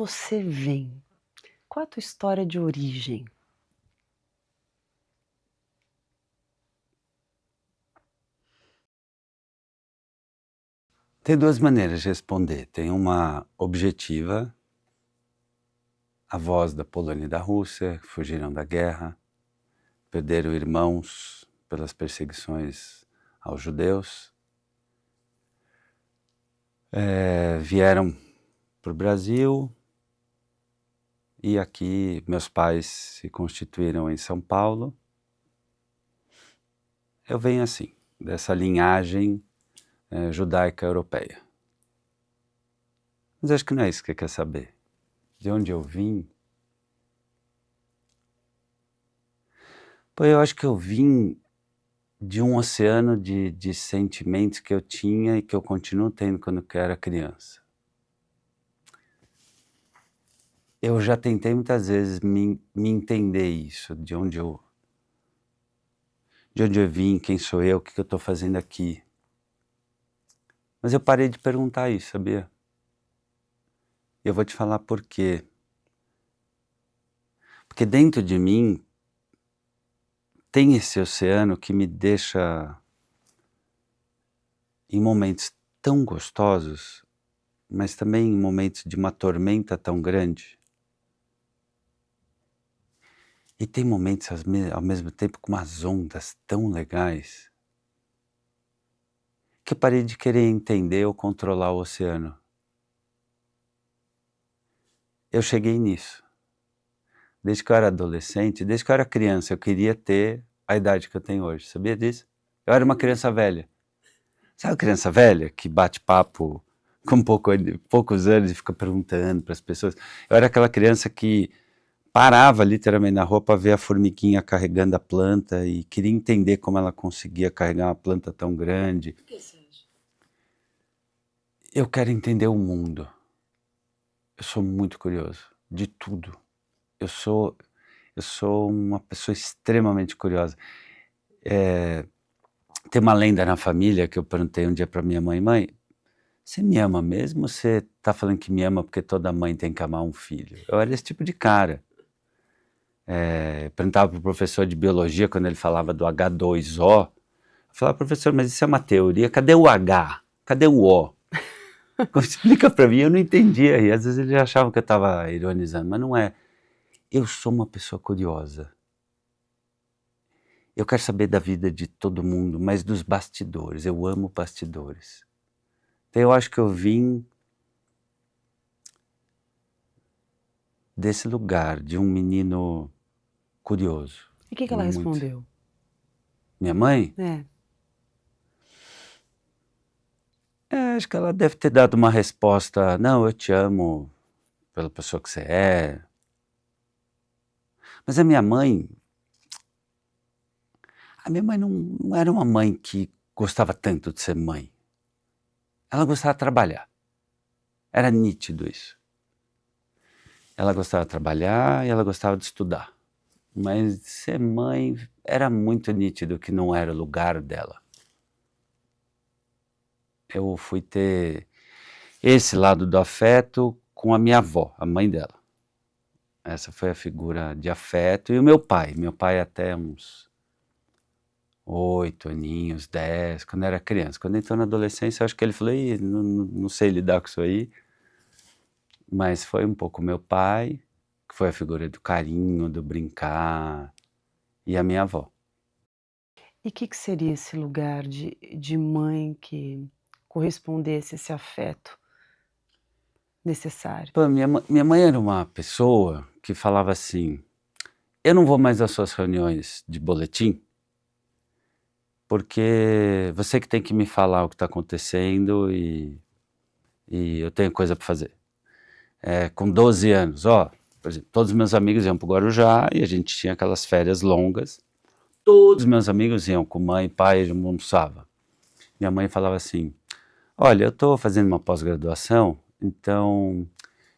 você vem? Qual é a tua história de origem? Tem duas maneiras de responder. Tem uma objetiva, avós da Polônia e da Rússia, que fugiram da guerra, perderam irmãos pelas perseguições aos judeus, vieram para o Brasil e aqui meus pais se constituíram em São Paulo. Eu venho assim, dessa linhagem judaica europeia. Mas acho que não é isso que você quer saber. De onde eu vim? Pô, eu acho que eu vim de um oceano de sentimentos que eu tinha e que eu continuo tendo quando eu era criança. Eu já tentei muitas vezes me entender isso, de onde eu vim, quem sou eu, o que eu estou fazendo aqui. Mas eu parei de perguntar isso, sabia? Eu vou te falar por quê. Porque dentro de mim tem esse oceano que me deixa em momentos tão gostosos, mas também em momentos de uma tormenta tão grande. E tem momentos ao mesmo tempo com umas ondas tão legais que eu parei de querer entender ou controlar o oceano. Eu cheguei nisso. Desde que eu era adolescente, desde que eu era criança, eu queria ter a idade que eu tenho hoje. Sabia disso? Eu era uma criança velha. Sabe a criança velha que bate papo com poucos anos e fica perguntando para as pessoas? Eu era aquela criança que parava literalmente na rua para ver a formiguinha carregando a planta e queria entender como ela conseguia carregar uma planta tão grande. O que você acha? Eu quero entender o mundo. Eu sou muito curioso de tudo. Eu sou uma pessoa extremamente curiosa. Tem uma lenda na família que eu perguntei um dia para minha mãe: mãe, você me ama mesmo ou você está falando que me ama porque toda mãe tem que amar um filho? Eu era esse tipo de cara. Perguntava para o professor de biologia quando ele falava do H2O. Eu falava, professor, mas isso é uma teoria, cadê o H? Cadê o O? Explica para mim, eu não entendia. E às vezes eles achavam que eu estava ironizando, mas não é. Eu sou uma pessoa curiosa. Eu quero saber da vida de todo mundo, mas dos bastidores. Eu amo bastidores. Então eu acho que eu vim desse lugar, de um menino curioso. E o que ela Muito. respondeu? Minha mãe? É. Acho que ela deve ter dado uma resposta, não, eu te amo pela pessoa que você é. Mas a minha mãe não era uma mãe que gostava tanto de ser mãe. Ela gostava de trabalhar. Era nítido isso. Ela gostava de trabalhar e ela gostava de estudar. Mas ser mãe era muito nítido que não era o lugar dela. Eu fui ter esse lado do afeto com a minha avó, a mãe dela. Essa foi a figura de afeto. E o meu pai. Meu pai até uns 8 aninhos, 10, quando era criança. Quando entrou na adolescência, eu acho que ele falou, não sei lidar com isso aí. Mas foi um pouco meu pai, que foi a figura do carinho, do brincar, e a minha avó. E o que seria esse lugar de mãe que correspondesse esse afeto necessário? Pô, minha mãe era uma pessoa que falava assim, eu não vou mais às suas reuniões de boletim, porque você que tem que me falar o que está acontecendo e eu tenho coisa para fazer. Com 12 anos, por exemplo, todos os meus amigos iam para o Guarujá e a gente tinha aquelas férias longas. Todos os meus amigos iam com mãe e pai, a gente almoçava. Minha mãe falava assim, olha, eu estou fazendo uma pós-graduação, então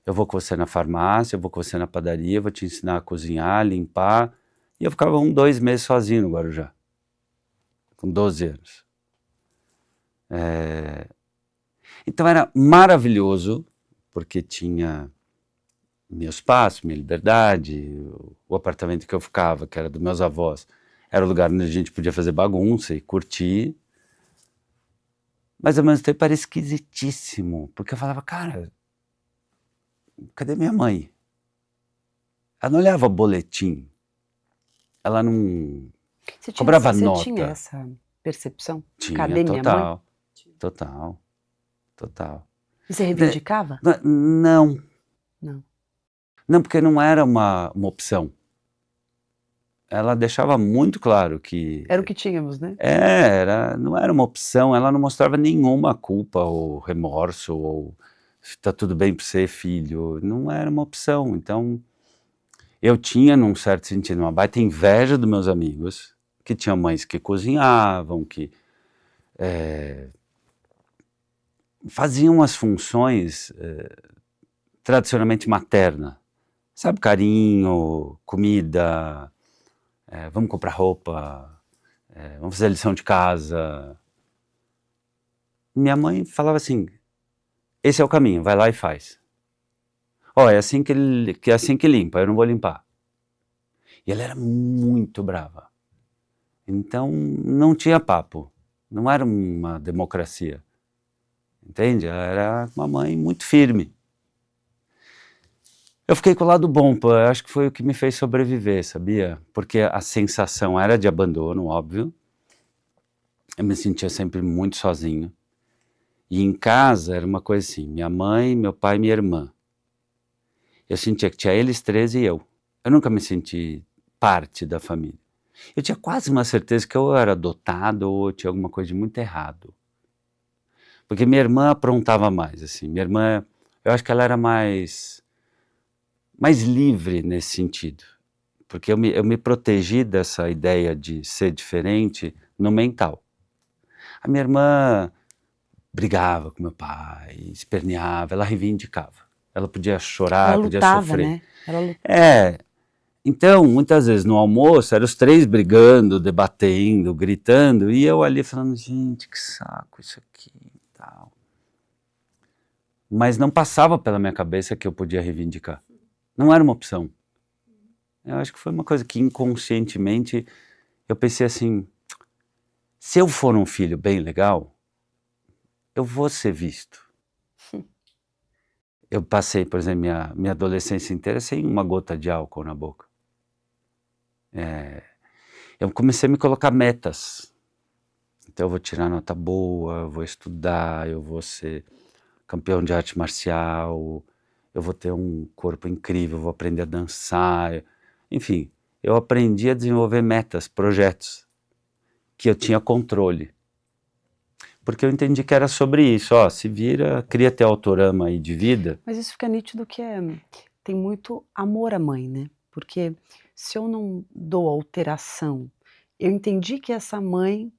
eu vou com você na farmácia, eu vou com você na padaria, vou te ensinar a cozinhar, limpar. E eu ficava 2 meses sozinho no Guarujá, com 12 anos. Então era maravilhoso, porque tinha meu espaço, minha liberdade, o apartamento que eu ficava, que era dos meus avós, era o lugar onde a gente podia fazer bagunça e curtir, mas ao mesmo tempo era esquisitíssimo, porque eu falava, cara, cadê minha mãe? Ela não olhava boletim, ela não cobrava Você tinha nota. essa percepção? Tinha, Cadê minha mãe? total. E você reivindicava? Não, Não. não, porque não era uma opção. Ela deixava muito claro que... Era o que tínhamos, né? não era uma opção, ela não mostrava nenhuma culpa ou remorso, ou tá tudo bem para ser filho, não era uma opção. Então, eu tinha, num certo sentido, uma baita inveja dos meus amigos, que tinham mães que cozinhavam, que faziam as funções tradicionalmente materna, sabe, carinho, comida, vamos comprar roupa, vamos fazer a lição de casa. Minha mãe falava assim, esse é o caminho, vai lá e faz. Ó, é assim que assim que limpa, eu não vou limpar. E ela era muito brava. Então não tinha papo, não era uma democracia. Entende? Ela era uma mãe muito firme. Eu fiquei com o lado bom, pô, eu acho que foi o que me fez sobreviver, sabia? Porque a sensação era de abandono, óbvio. Eu me sentia sempre muito sozinho. E em casa era uma coisa assim, minha mãe, meu pai e minha irmã. Eu sentia que tinha eles três e eu. Eu nunca me senti parte da família. Eu tinha quase uma certeza que eu era adotado ou tinha alguma coisa de muito errado. Porque minha irmã aprontava mais, assim. Minha irmã, eu acho que ela era mais livre nesse sentido. Porque eu me protegi dessa ideia de ser diferente no mental. A minha irmã brigava com meu pai, esperneava, ela reivindicava. Ela podia chorar, Ela podia lutava, sofrer. né? Ela lutava. Então, muitas vezes no almoço, eram os três brigando, debatendo, gritando, e eu ali falando, gente, que saco isso aqui e tal. Mas não passava pela minha cabeça que eu podia reivindicar. Não era uma opção. Eu acho que foi uma coisa que inconscientemente eu pensei assim, se eu for um filho bem legal, eu vou ser visto. Eu passei, por exemplo, minha adolescência inteira sem uma gota de álcool na boca. Eu comecei a me colocar metas. Então eu vou tirar nota boa, eu vou estudar, eu vou ser campeão de arte marcial, eu vou ter um corpo incrível, eu vou aprender a dançar. Enfim, eu aprendi a desenvolver metas, projetos, que eu tinha controle. Porque eu entendi que era sobre isso, ó, se vira, cria teu autorama aí de vida. Mas isso fica nítido que tem muito amor à mãe, né? Porque se eu não dou alteração, eu entendi que essa mãe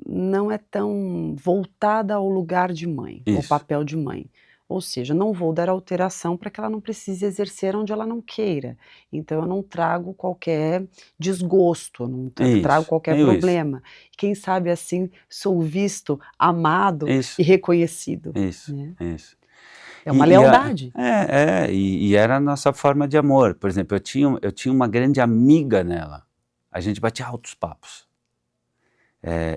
não é tão voltada ao lugar de mãe, ao Isso. papel de mãe. Ou seja, não vou dar alteração para que ela não precise exercer onde ela não queira. Então eu não trago qualquer desgosto, eu não trago Isso, qualquer meio isso. problema. Quem sabe assim sou visto, amado Isso. e reconhecido, Isso, né? isso. É uma E lealdade. e era a nossa forma de amor. Por exemplo, eu tinha uma grande amiga nela. A gente batia altos papos.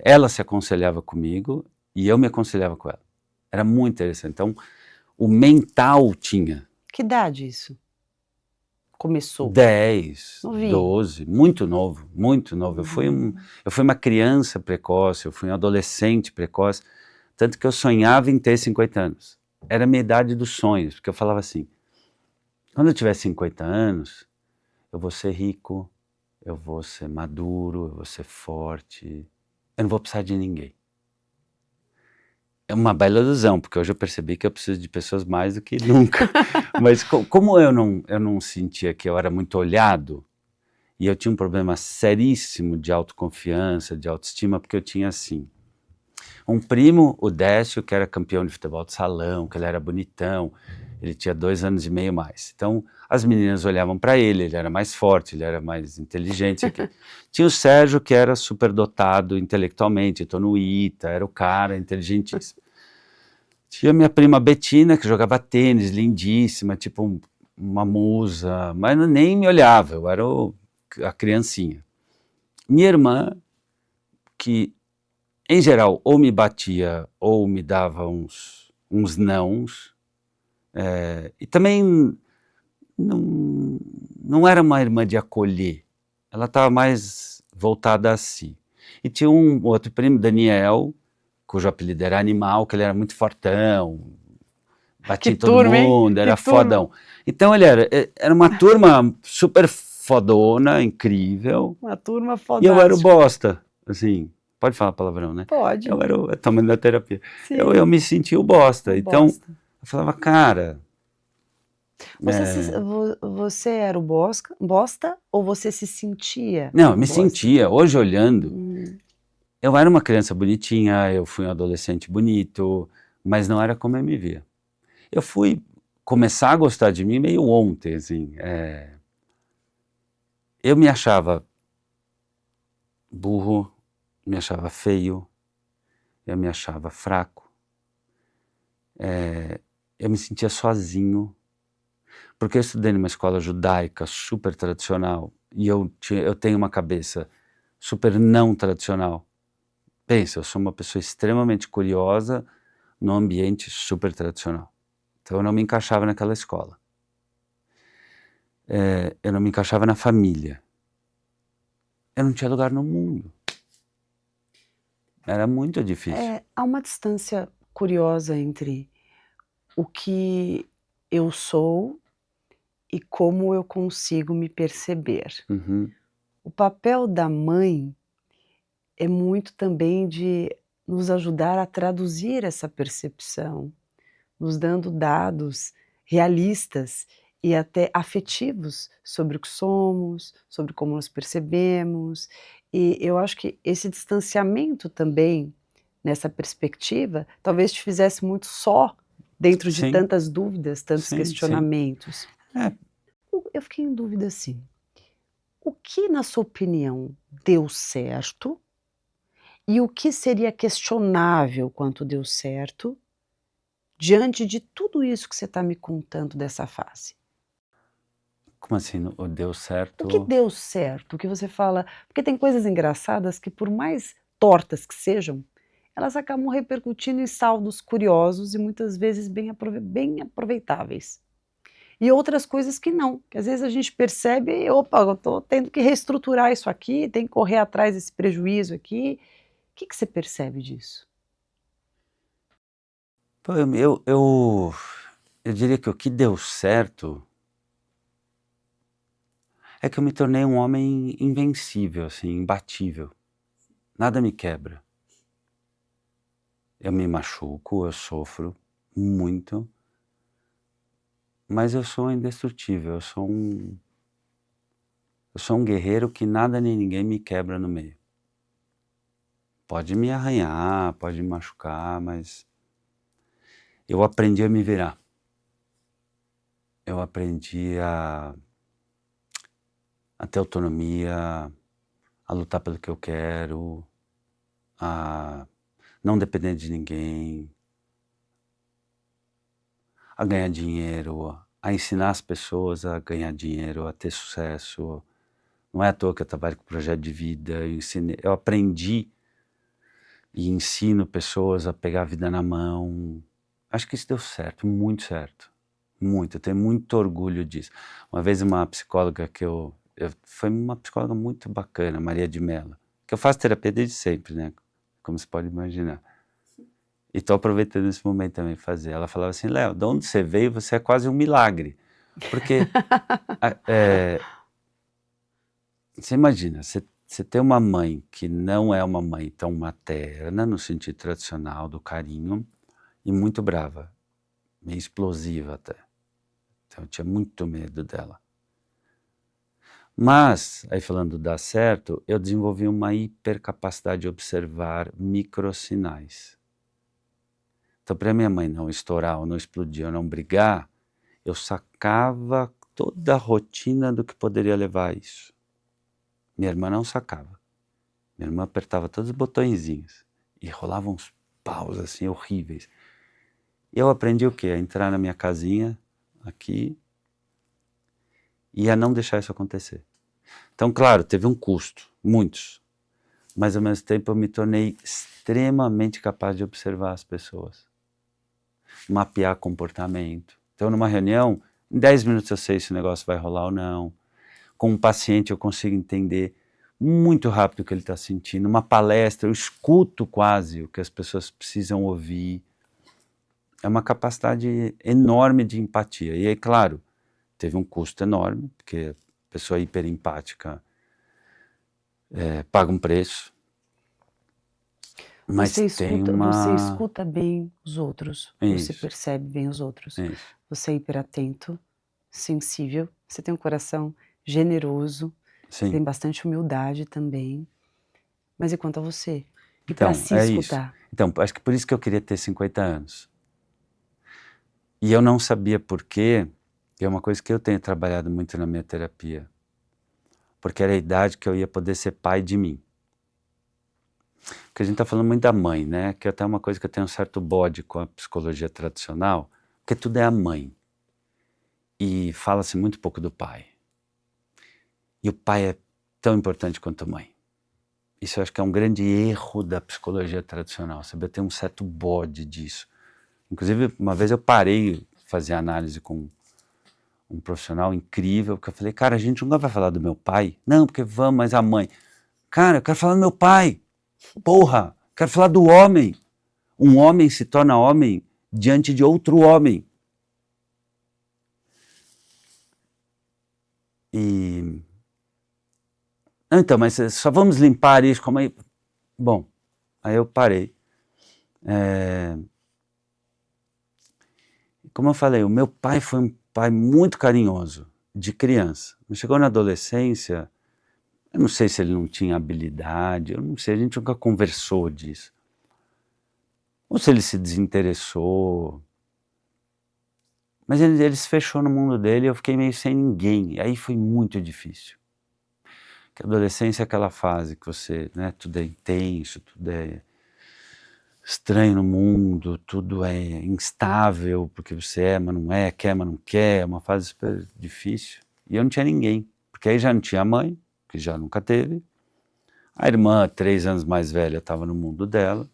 Ela se aconselhava comigo e eu me aconselhava com ela. Era muito interessante. Então, o mental tinha Que idade isso começou? 10, Novinho. 12, muito novo, muito novo. Eu fui uma criança precoce, eu fui um adolescente precoce, tanto que eu sonhava em ter 50 anos. Era a minha idade dos sonhos, porque eu falava assim, quando eu tiver 50 anos, eu vou ser rico, eu vou ser maduro, eu vou ser forte, eu não vou precisar de ninguém. É uma bela ilusão, porque hoje eu percebi que eu preciso de pessoas mais do que nunca. Mas como eu não sentia que eu era muito olhado, e eu tinha um problema seríssimo de autoconfiança, de autoestima, porque eu tinha assim, um primo, o Décio, que era campeão de futebol de salão, que ele era bonitão, ele tinha 2 anos e meio mais. Então, as meninas olhavam para ele era mais forte, ele era mais inteligente. Tinha o Sérgio, que era superdotado intelectualmente, tô no ITA, era o cara inteligentíssimo. Tinha minha prima Betina, que jogava tênis, lindíssima, tipo uma musa, mas nem me olhava, eu era a criancinha. Minha irmã, que em geral ou me batia ou me dava uns nãos, e também não era uma irmã de acolher, ela estava mais voltada a si. E tinha um outro primo, Daniel, cujo apelido era Animal, que ele era muito fortão, batia Que em todo turma, hein? mundo, Que era turma. fodão. Então ele era uma turma super fodona, incrível, Uma turma e eu era o fodástica. bosta, assim, pode falar palavrão, né? Pode, Eu era o tamanho da terapia. sim, Eu me sentia o bosta, uma então bosta. eu falava, cara, Você era o bosta ou você se sentia não, eu um me bosta? sentia, hoje olhando, Hum. eu era uma criança bonitinha, eu fui um adolescente bonito, mas não era como eu me via. Eu fui começar a gostar de mim meio ontem, assim, eu me achava burro, me achava feio, eu me achava fraco, eu me sentia sozinho, porque eu estudei numa escola judaica super tradicional e eu tenho uma cabeça super não tradicional. Pensa, eu sou uma pessoa extremamente curiosa num ambiente super tradicional. Então eu não me encaixava naquela escola. Eu não me encaixava na família. Eu não tinha lugar no mundo. Era muito difícil. Há uma distância curiosa entre o que eu sou e como eu consigo me perceber. Uhum, O papel da mãe é muito também de nos ajudar a traduzir essa percepção, nos dando dados realistas e até afetivos sobre o que somos, sobre como nos percebemos. E eu acho que esse distanciamento também, nessa perspectiva, talvez te fizesse muito só dentro de sim, tantas dúvidas, tantos sim, sim. questionamentos. É, Eu fiquei em dúvida assim, o que na sua opinião deu certo e o que seria questionável quanto deu certo, diante de tudo isso que você está me contando dessa fase? como assim, deu O que certo? deu certo? O que você fala porque tem coisas engraçadas que por mais tortas que sejam, elas acabam repercutindo em saldos curiosos e muitas vezes bem aproveitáveis. E outras coisas que não, que às vezes a gente percebe e: "Opa, eu estou tendo que reestruturar isso aqui, tem que correr atrás desse prejuízo aqui". O que que você percebe disso? Pô, eu diria que o que deu certo é que eu me tornei um homem invencível, assim, imbatível. Nada me quebra. Eu me machuco, eu sofro muito, mas eu sou indestrutível, eu sou um guerreiro que nada nem ninguém me quebra no meio. Pode me arranhar, pode me machucar, mas eu aprendi a me virar. Eu aprendi a ter autonomia, a lutar pelo que eu quero, a não depender de ninguém, a ganhar dinheiro, a ensinar as pessoas a ganhar dinheiro, a ter sucesso. Não é à toa que eu trabalho com projeto de vida, eu aprendi e ensino pessoas a pegar a vida na mão. Acho que isso deu certo, muito certo. Muito, eu tenho muito orgulho disso. Uma vez uma psicóloga foi uma psicóloga muito bacana, Maria de Mello, que eu faço terapia desde sempre, né, como você pode imaginar. E estou aproveitando esse momento também fazer. Ela falava assim: "Léo, de onde você veio, você é quase um milagre". Porque, você imagina, você ter uma mãe que não é uma mãe tão materna, no sentido tradicional do carinho, e muito brava, meio explosiva até. Então eu tinha muito medo dela. Mas, aí falando dar certo, eu desenvolvi uma hipercapacidade de observar microsinais. Então, para minha mãe não estourar, ou não explodir, ou não brigar, eu sacava toda a rotina do que poderia levar a isso. Minha irmã não sacava. Minha irmã apertava todos os botõezinhos e rolava uns paus assim horríveis. E eu aprendi o quê? A entrar na minha casinha aqui e a não deixar isso acontecer. Então, claro, teve um custo, muitos, mas ao mesmo tempo eu me tornei extremamente capaz de observar as pessoas, mapear comportamento. Então, numa reunião, em 10 minutos eu sei se o negócio vai rolar ou não. Com um paciente eu consigo entender muito rápido o que ele está sentindo. Uma palestra, eu escuto quase o que as pessoas precisam ouvir. É uma capacidade enorme de empatia. E aí, claro, teve um custo enorme, porque a pessoa hiperempática paga um preço. Mas tem Você uma... escuta bem os outros, você Isso, percebe bem os outros, isso. você é hiperatento, sensível, você tem um coração generoso, você Sim. tem bastante humildade também. Mas e quanto a você? E para Então, se é isso. escutar? Então, acho que por isso que eu queria ter 50 anos. E eu não sabia por quê, e é uma coisa que eu tenho trabalhado muito na minha terapia, porque era a idade que eu ia poder ser pai de mim. Porque a gente está falando muito da mãe, né? Que é até uma coisa que eu tenho um certo bode com a psicologia tradicional, porque tudo é a mãe. E fala-se muito pouco do pai. E o pai é tão importante quanto a mãe. Isso eu acho que é um grande erro da psicologia tradicional, sabe? Eu tenho um certo bode disso. Inclusive, uma vez eu parei de fazer análise com um profissional incrível, porque eu falei, cara, a gente nunca vai falar do meu pai? Não, porque vamos, mas a mãe. Cara, eu quero falar do meu pai. Porra, quero falar do homem. Um homem se torna homem diante de outro homem. E... Então, mas só vamos limpar isso, como aí... Bom, aí eu parei. Como eu falei, o meu pai foi um pai muito carinhoso, de criança. Mas chegou na adolescência, eu não sei se ele não tinha habilidade, eu não sei, a gente nunca conversou disso. Ou se ele se desinteressou. Mas ele se fechou no mundo dele e eu fiquei meio sem ninguém. E aí foi muito difícil. Porque a adolescência é aquela fase que você, né, tudo é intenso, tudo é estranho no mundo, tudo é instável, porque você é, mas não é, quer, mas não quer, é uma fase super difícil. E eu não tinha ninguém, porque aí já não tinha mãe, que já nunca teve. A irmã, 3 anos mais velha, estava no mundo dela.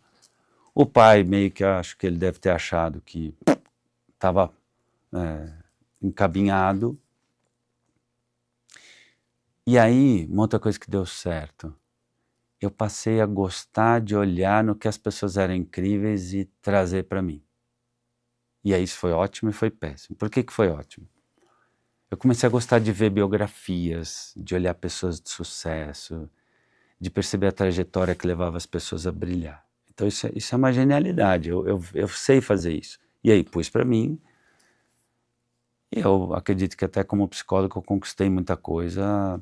O pai, meio que acho que ele deve ter achado que estava encaminhado. E aí, uma outra coisa que deu certo, eu passei a gostar de olhar no que as pessoas eram incríveis e trazer para mim. E aí isso foi ótimo e foi péssimo. Por que que foi ótimo? Eu comecei a gostar de ver biografias, de olhar pessoas de sucesso, de perceber a trajetória que levava as pessoas a brilhar. Então isso é uma genialidade, eu sei fazer isso. E aí pus para mim, e eu acredito que até como psicólogo eu conquistei muita coisa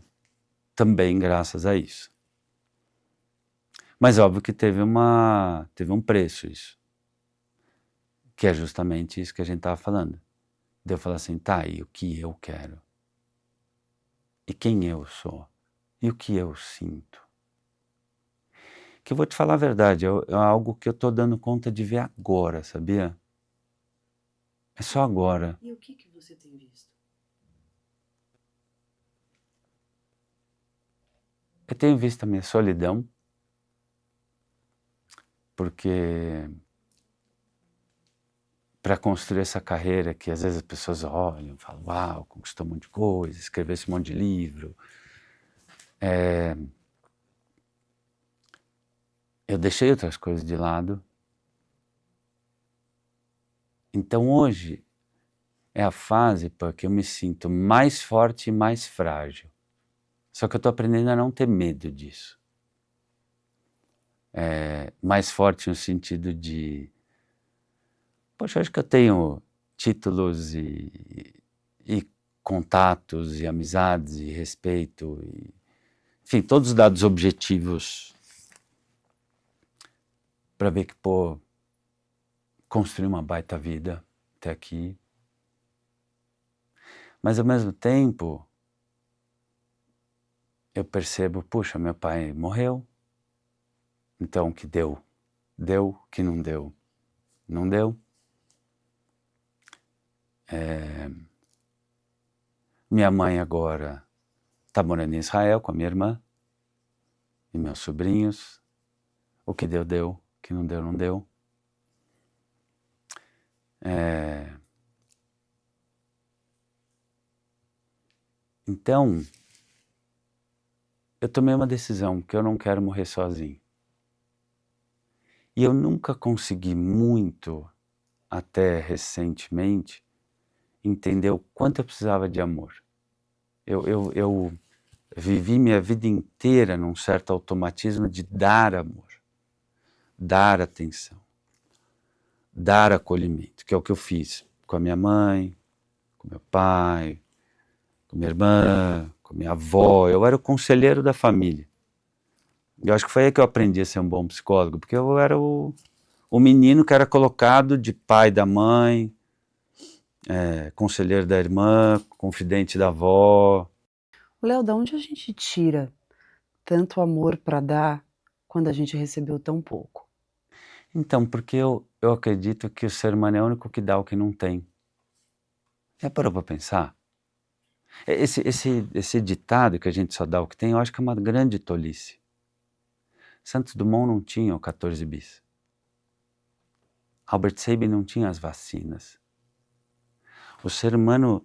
também graças a isso. Mas óbvio que teve um preço isso, que é justamente isso que a gente estava falando. De eu falar assim, tá, e o que eu quero? E quem eu sou? E o que eu sinto? Que eu vou te falar a verdade, é algo que eu estou dando conta de ver agora, sabia? É só agora. E o que você tem visto? Eu tenho visto a minha solidão, porque para construir essa carreira que às vezes as pessoas olham e falam, uau, conquistou um monte de coisa, escreveu esse monte de livro. Eu deixei outras coisas de lado. Então hoje é a fase porque eu me sinto mais forte e mais frágil. Só que eu estou aprendendo a não ter medo disso. Mais forte no sentido de... Poxa, eu acho que eu tenho títulos e contatos e amizades e respeito e... Enfim, todos os dados objetivos para ver que, pô, construí uma baita vida até aqui. Mas ao mesmo tempo, eu percebo, puxa, meu pai morreu, então o que deu? Deu, que não deu? Não deu. Minha mãe agora está morando em Israel com a minha irmã e meus sobrinhos. O que deu, deu. O que não deu, não deu. Então, eu tomei uma decisão que eu não quero morrer sozinho. E eu nunca consegui muito, até recentemente, entender o quanto eu precisava de amor. Eu vivi minha vida inteira num certo automatismo de dar amor, dar atenção, dar acolhimento, que é o que eu fiz com a minha mãe, com meu pai, com minha irmã, com minha avó. Eu era o conselheiro da família. Eu acho que foi aí que eu aprendi a ser um bom psicólogo, porque eu era o menino que era colocado de pai da mãe, conselheiro da irmã, confidente da avó. Léo, da onde a gente tira tanto amor para dar quando a gente recebeu tão pouco? Então, porque eu acredito que o ser humano é o único que dá o que não tem. Já parou para pensar? Esse ditado que a gente só dá o que tem, eu acho que é uma grande tolice. Santos Dumont não tinha o 14 bis. Albert Sabin não tinha as vacinas. O ser humano,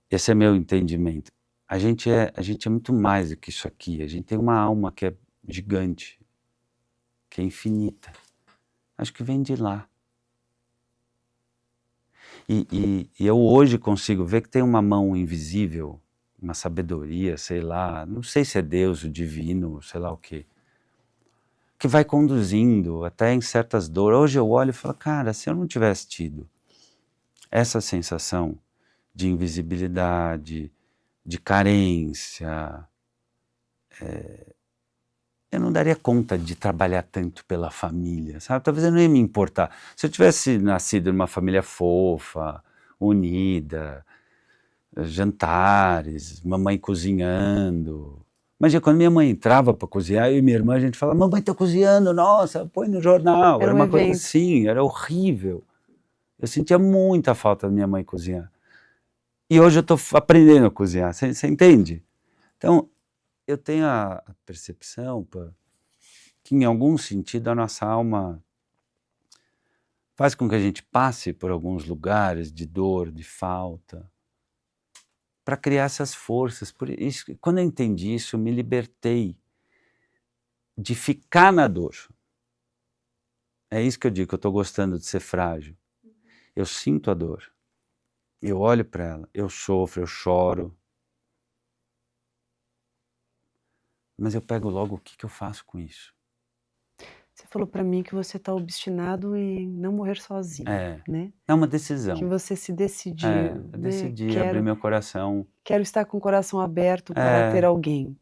esse é meu entendimento, a gente é muito mais do que isso aqui. A gente tem uma alma que é gigante, que é infinita. Acho que vem de lá. E eu hoje consigo ver que tem uma mão invisível, uma sabedoria, sei lá, não sei se é Deus, o divino, sei lá o quê, que vai conduzindo até em certas dores. Hoje eu olho e falo, cara, se eu não tivesse tido essa sensação de invisibilidade, de carência, eu não daria conta de trabalhar tanto pela família, sabe? Talvez eu não ia me importar. Se eu tivesse nascido numa família fofa, unida, jantares, mamãe cozinhando. Imagina, quando minha mãe entrava para cozinhar, eu e minha irmã, a gente falava, mamãe está cozinhando, nossa, põe no jornal. Era Era um uma coisa evento. assim, era horrível. Eu sentia muita falta da minha mãe cozinhar. E hoje eu estou aprendendo a cozinhar, você entende? Então, eu tenho a percepção, pô, que em algum sentido a nossa alma faz com que a gente passe por alguns lugares de dor, de falta, para criar essas forças. Por isso, quando eu entendi isso, eu me libertei de ficar na dor. É isso que eu digo, que eu estou gostando de ser frágil. Eu sinto a dor, eu olho para ela, eu sofro, eu choro, mas eu pego logo o que eu faço com isso. Você falou para mim que você está obstinado em não morrer sozinho, né? É uma Que decisão. você se decidiu, Eu né? decidi abrir meu coração. Quero estar com o coração aberto para ter alguém.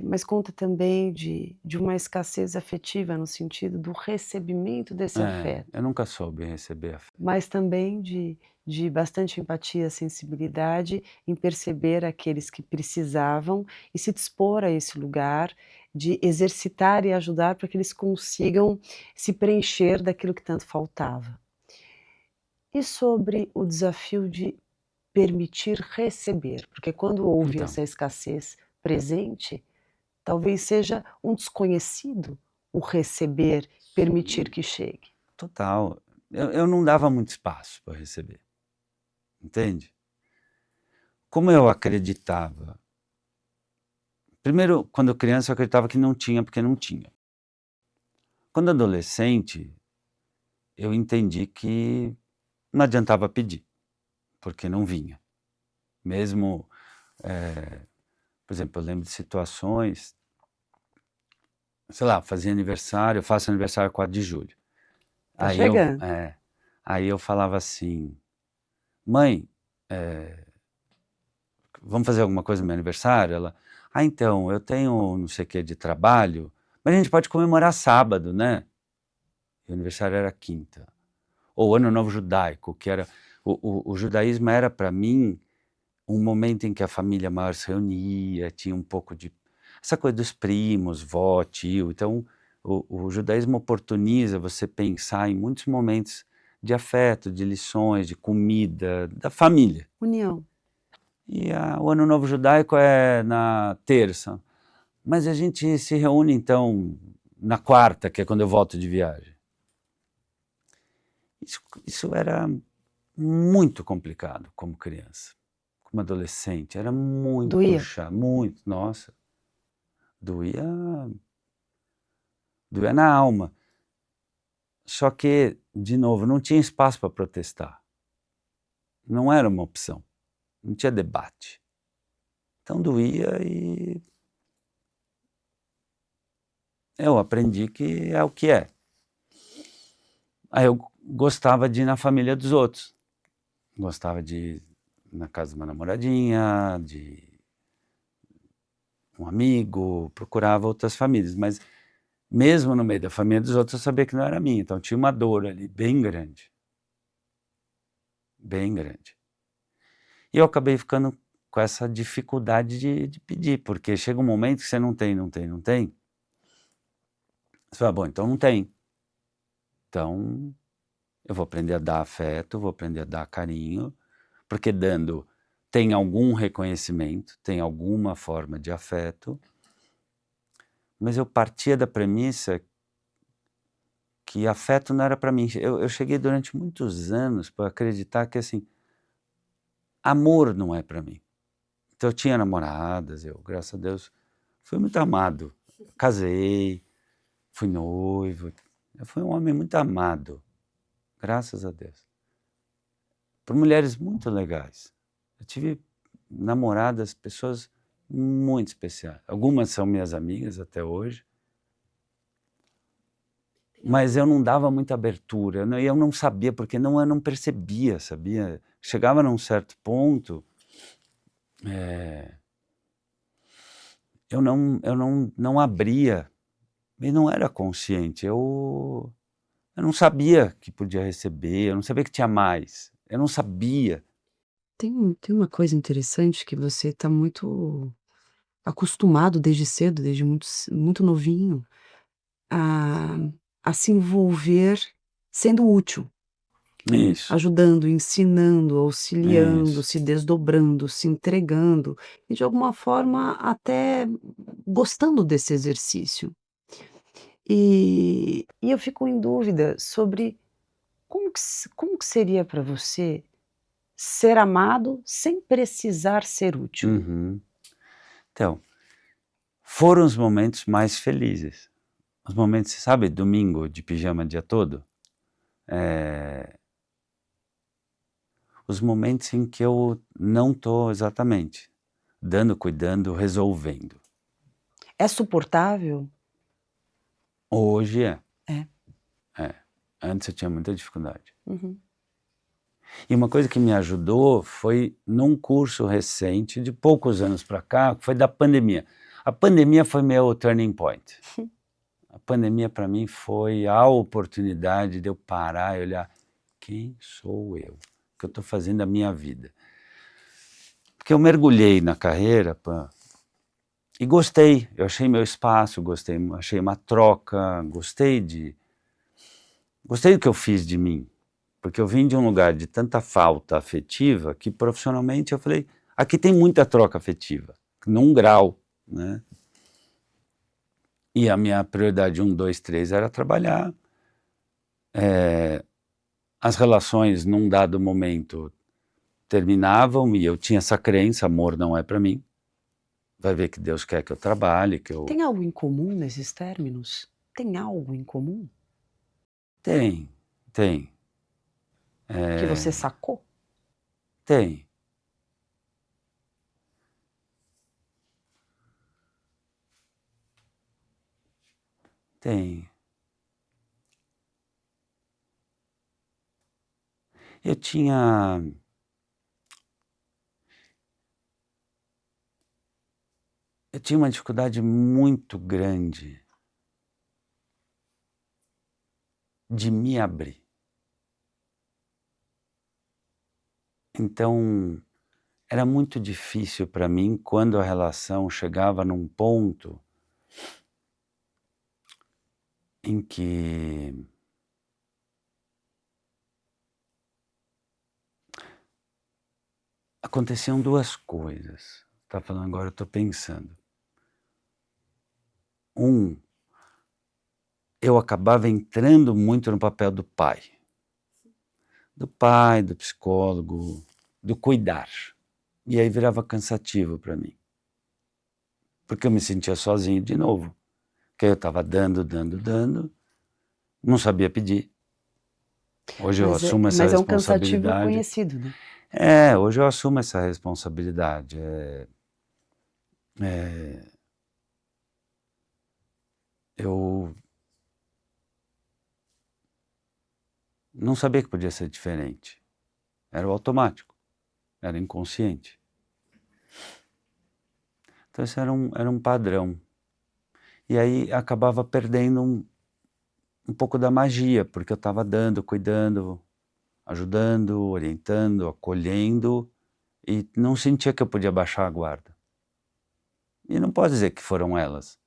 Mas conta também de uma escassez afetiva, no sentido do recebimento desse afeto, Eu nunca soube receber afeto. mas também de bastante empatia, sensibilidade em perceber aqueles que precisavam e se dispor a esse lugar, de exercitar e ajudar para que eles consigam se preencher daquilo que tanto faltava. E sobre o desafio de permitir receber, porque quando houve Então, essa escassez presente, talvez seja um desconhecido o receber, permitir que chegue. total. Eu não dava muito espaço para receber, entende? Como eu acreditava. Primeiro, quando criança, eu acreditava que não tinha porque não tinha. Quando adolescente, eu entendi que não adiantava pedir, porque não vinha. Mesmo, por exemplo, eu lembro de situações, sei lá, fazia aniversário, eu faço aniversário 4 de julho. Tá chegando. Aí eu falava assim, mãe, vamos fazer alguma coisa no meu aniversário? Ela, então, eu tenho não sei o que de trabalho, mas a gente pode comemorar sábado, né? E o aniversário era quinta. Ou Ano Novo Judaico, que era... O judaísmo era, para mim, um momento em que a família maior se reunia, tinha um pouco de... essa coisa dos primos, vó, tio. Então, o judaísmo oportuniza você pensar em muitos momentos de afeto, de lições, de comida, da família. União. E o Ano Novo Judaico é na terça. Mas a gente se reúne, então, na quarta, que é quando eu volto de viagem. Isso era muito complicado como criança, como adolescente. Era muito Doía? chato, muito, nossa. Doía, doía na alma. Só que, de novo, não tinha espaço para protestar. Não era uma opção. Não tinha debate. Então doía e eu aprendi que é o que é. Aí eu gostava de ir na família dos outros. Gostava de ir na casa de uma namoradinha, de um amigo, procurava outras famílias, mas mesmo no meio da família dos outros eu sabia que não era minha, então tinha uma dor ali bem grande. Bem grande. E eu acabei ficando com essa dificuldade de pedir, porque chega um momento que você não tem, não tem, não tem. Você fala, bom, então não tem. Então eu vou aprender a dar afeto, vou aprender a dar carinho, porque dando tem algum reconhecimento, tem alguma forma de afeto, mas eu partia da premissa que afeto não era para mim. Eu cheguei durante muitos anos para acreditar que, assim, amor não é para mim. Então eu tinha namoradas, eu, graças a Deus, fui muito amado. Casei, fui noivo, eu fui um homem muito amado, graças a Deus. Por mulheres muito legais. Eu tive namoradas, pessoas muito especiais. Algumas são minhas amigas até hoje, mas eu não dava muita abertura, eu não sabia, porque eu não percebia, sabia? Chegava num certo ponto, eu não abria, e não era consciente, eu não sabia que podia receber, eu não sabia que tinha mais, eu não sabia. Tem uma coisa interessante que você está muito acostumado desde cedo, desde muito novinho, a a se envolver sendo útil, Isso, ajudando, ensinando, auxiliando, isso. se desdobrando, se entregando e de alguma forma até gostando desse exercício. E eu fico em dúvida sobre como que seria para você ser amado sem precisar ser útil? Uhum. Então, foram os momentos mais felizes. Os momentos, sabe, domingo de pijama o dia todo? Os momentos em que eu não estou exatamente dando, cuidando, resolvendo. É suportável? Hoje é. É. É. Antes eu tinha muita dificuldade. Uhum. E uma coisa que me ajudou foi num curso recente, de poucos anos para cá, que foi da pandemia. A pandemia foi meu turning point. A pandemia para mim foi a oportunidade de eu parar e olhar quem sou eu, o que eu estou fazendo da minha vida. Porque eu mergulhei na carreira, pã, e gostei, eu achei meu espaço, gostei, achei uma troca, gostei do que eu fiz de mim, porque eu vim de um lugar de tanta falta afetiva que profissionalmente eu falei, aqui tem muita troca afetiva, num grau, né? E a minha prioridade 1, 2, 3 era trabalhar, as relações num dado momento terminavam e eu tinha essa crença, amor não é para mim, vai ver que Deus quer que eu trabalhe, que eu... Tem algo em comum nesses términos? Tem algo em comum Tem, tem, que você sacou? tem. Tem. Eu tinha eu tinha uma dificuldade muito grande de me abrir. Então, era muito difícil para mim quando a relação chegava num ponto em que aconteciam duas coisas. Tá falando agora, eu estou pensando. Eu acabava entrando muito no papel do pai. Do pai, do psicólogo, do cuidar. E aí virava cansativo para mim. Porque eu me sentia sozinho de novo. Porque eu estava dando, não sabia pedir. Hoje eu assumo essa Mas é um cansativo responsabilidade. conhecido, né? Hoje eu assumo essa responsabilidade. Eu não sabia que podia ser diferente. Era o automático, era inconsciente. Então esse era um padrão. E aí acabava perdendo um pouco da magia, porque eu estava dando, cuidando, ajudando, orientando, acolhendo, e não sentia que eu podia baixar a guarda. E não pode dizer que foram elas.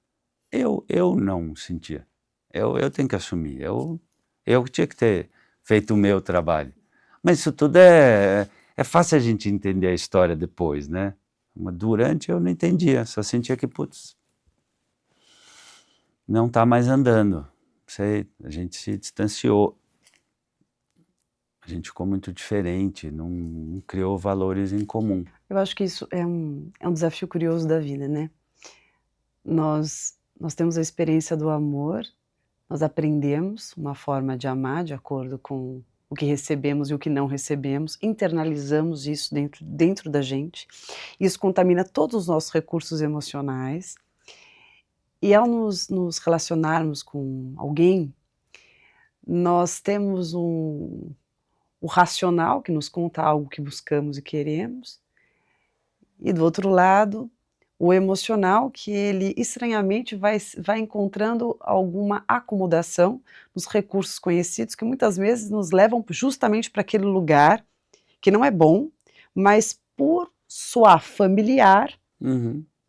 Eu não sentia. Eu tenho que assumir. Eu tinha que ter feito o meu trabalho. Mas isso tudo é fácil a gente entender a história depois, né? Mas durante eu não entendia, só sentia que, putz, não está mais andando. Sei, a gente se distanciou. A gente ficou muito diferente, não criou valores em comum. Eu acho que isso é um desafio curioso da vida, né? Nós temos a experiência do amor, nós aprendemos uma forma de amar de acordo com o que recebemos e o que não recebemos, internalizamos isso dentro da gente, isso contamina todos os nossos recursos emocionais, e ao nos relacionarmos com alguém, nós temos o racional que nos conta algo que buscamos e queremos, e do outro lado, o emocional que ele estranhamente vai encontrando alguma acomodação nos recursos conhecidos que muitas vezes nos levam justamente para aquele lugar que não é bom, mas por soar familiar,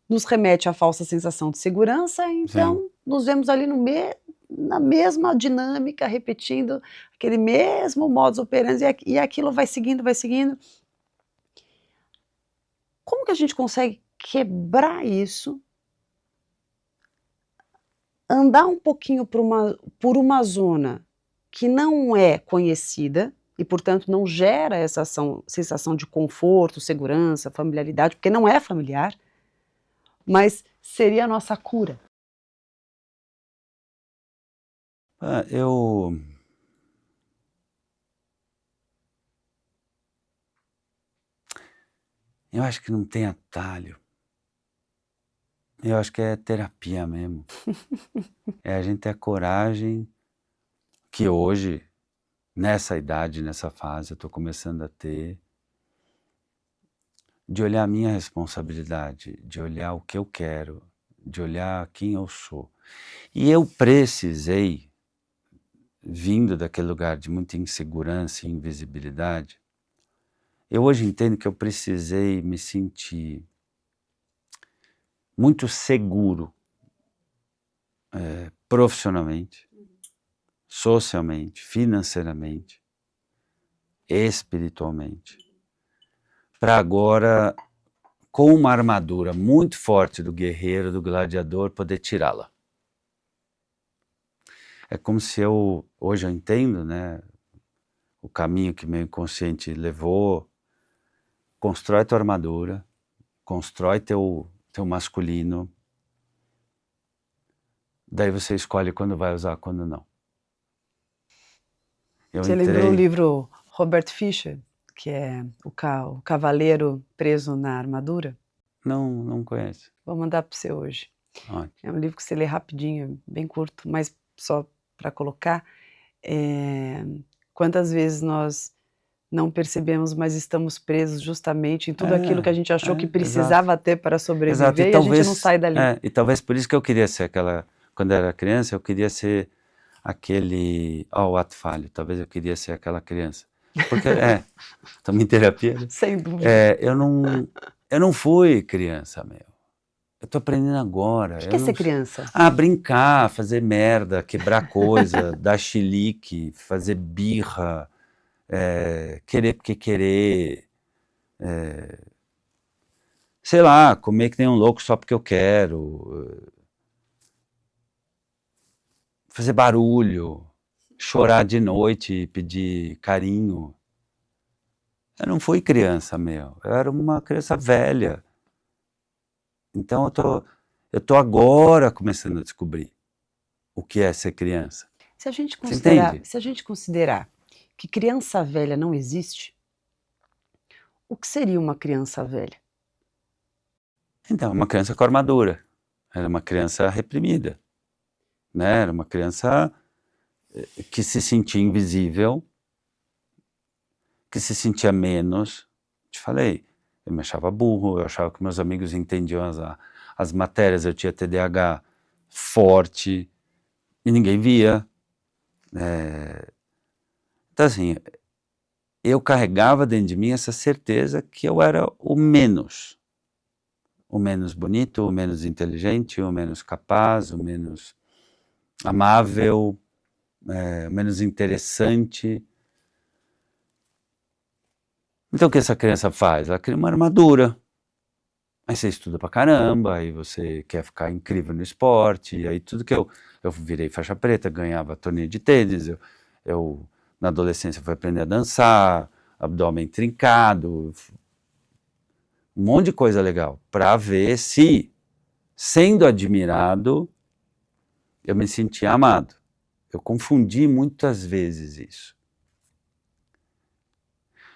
nos remete à falsa sensação de segurança, então Sim. nos vemos ali na mesma dinâmica, repetindo aquele mesmo modus operandi e aquilo vai seguindo, vai seguindo. Como que a gente consegue quebrar isso, andar um pouquinho por uma zona que não é conhecida e, portanto, não gera essa sensação de conforto, segurança, familiaridade, porque não é familiar, mas seria a nossa cura? Eu acho que não tem atalho. Eu acho que é terapia mesmo. É a gente ter a coragem que hoje, nessa idade, nessa fase, eu estou começando a ter, de olhar a minha responsabilidade, de olhar o que eu quero, de olhar quem eu sou. E eu precisei, vindo daquele lugar de muita insegurança e invisibilidade, eu hoje entendo que eu precisei me sentir muito seguro, profissionalmente, socialmente, financeiramente, espiritualmente, para agora, com uma armadura muito forte do guerreiro, do gladiador, poder tirá-la. É como se hoje eu entendo, né, o caminho que meu inconsciente levou, constrói tua armadura, constrói teu masculino, daí você escolhe quando vai usar, quando não. Você lembrou o livro Robert Fisher, que é o cavaleiro preso na armadura? Não conheço. Vou mandar para você hoje. Ótimo. É um livro que você lê rapidinho, bem curto, mas só para colocar, quantas vezes nós não percebemos, mas estamos presos justamente em tudo aquilo que a gente achou que precisava ter para sobreviver, exato. e a gente não sai dali. E talvez por isso que eu queria ser quando eu era criança, eu queria ser aquele, o ato falho, talvez eu queria ser aquela criança. Porque, estamos em terapia, né? Sem dúvida. Eu não fui criança, meu. Eu tô aprendendo agora. O que é ser criança? Brincar, fazer merda, quebrar coisa, dar chilique, fazer birra, querer porque querer, sei lá, comer que nem um louco só porque eu quero, fazer barulho, chorar de noite e pedir carinho. Eu não fui criança, meu, eu era uma criança velha. Então eu tô agora começando a descobrir o que é ser criança. Se a gente Você considerar entende? se a gente considerar que criança velha não existe, o que seria uma criança velha? Então, uma criança com armadura, era uma criança reprimida, né, era uma criança que se sentia invisível, que se sentia menos. Te falei, eu me achava burro, eu achava que meus amigos entendiam as matérias, eu tinha TDAH forte e ninguém via. Então assim, eu carregava dentro de mim essa certeza que eu era o menos bonito, o menos inteligente, o menos capaz, o menos amável, o menos interessante. Então o que essa criança faz? Ela cria uma armadura. Aí você estuda pra caramba, aí você quer ficar incrível no esporte, e aí tudo que eu virei faixa preta, ganhava torneio de tênis, eu na adolescência fui aprender a dançar, abdômen trincado, um monte de coisa legal, para ver se, sendo admirado, eu me sentia amado. Eu confundi muitas vezes isso.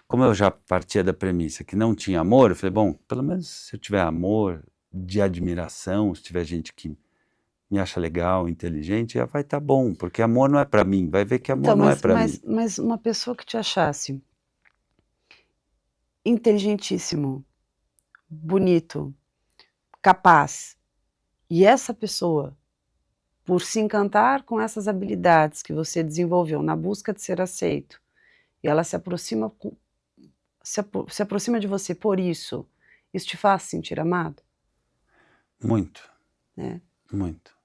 Como eu já partia da premissa que não tinha amor, eu falei, bom, pelo menos se eu tiver amor, de admiração, se tiver gente que me acha legal, inteligente, já vai estar bom, porque amor não é para mim, vai ver que amor Então, não é para mim. mas uma pessoa que te achasse inteligentíssimo, bonito, capaz, e essa pessoa, por se encantar com essas habilidades que você desenvolveu na busca de ser aceito, e ela se aproxima de você por isso, isso te faz sentir amado, Muito, né? muito.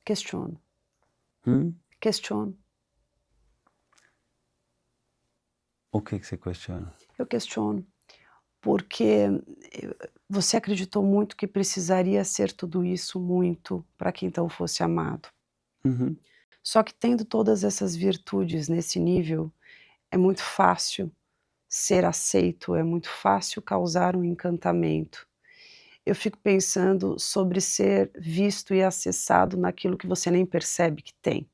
Questiono, Hum? questiono. O que você questiona? Eu questiono, porque você acreditou muito que precisaria ser tudo isso muito para que então fosse amado. Uhum. Só que tendo todas essas virtudes nesse nível, é muito fácil ser aceito, é muito fácil causar um encantamento. Eu fico pensando sobre ser visto e acessado naquilo que você nem percebe que tem.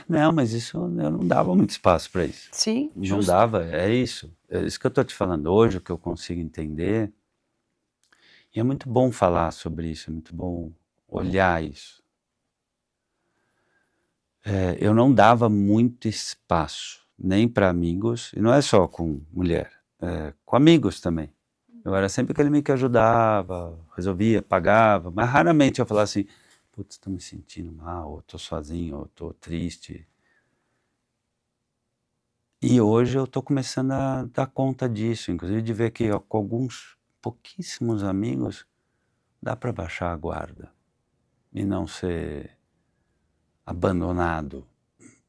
Não, mas isso eu não dava muito espaço para isso. Sim, Não justo. dava, é isso. É isso que eu estou te falando hoje, o que eu consigo entender. E é muito bom falar sobre isso, é muito bom olhar isso. Eu não dava muito espaço, nem para amigos, e não é só com mulher, com amigos também. Eu era sempre aquele meio que ajudava, resolvia, pagava, mas raramente eu falava assim, putz, estou me sentindo mal, ou estou sozinho, ou estou triste. E hoje eu estou começando a dar conta disso, inclusive de ver que ó, com alguns pouquíssimos amigos dá para baixar a guarda e não ser abandonado.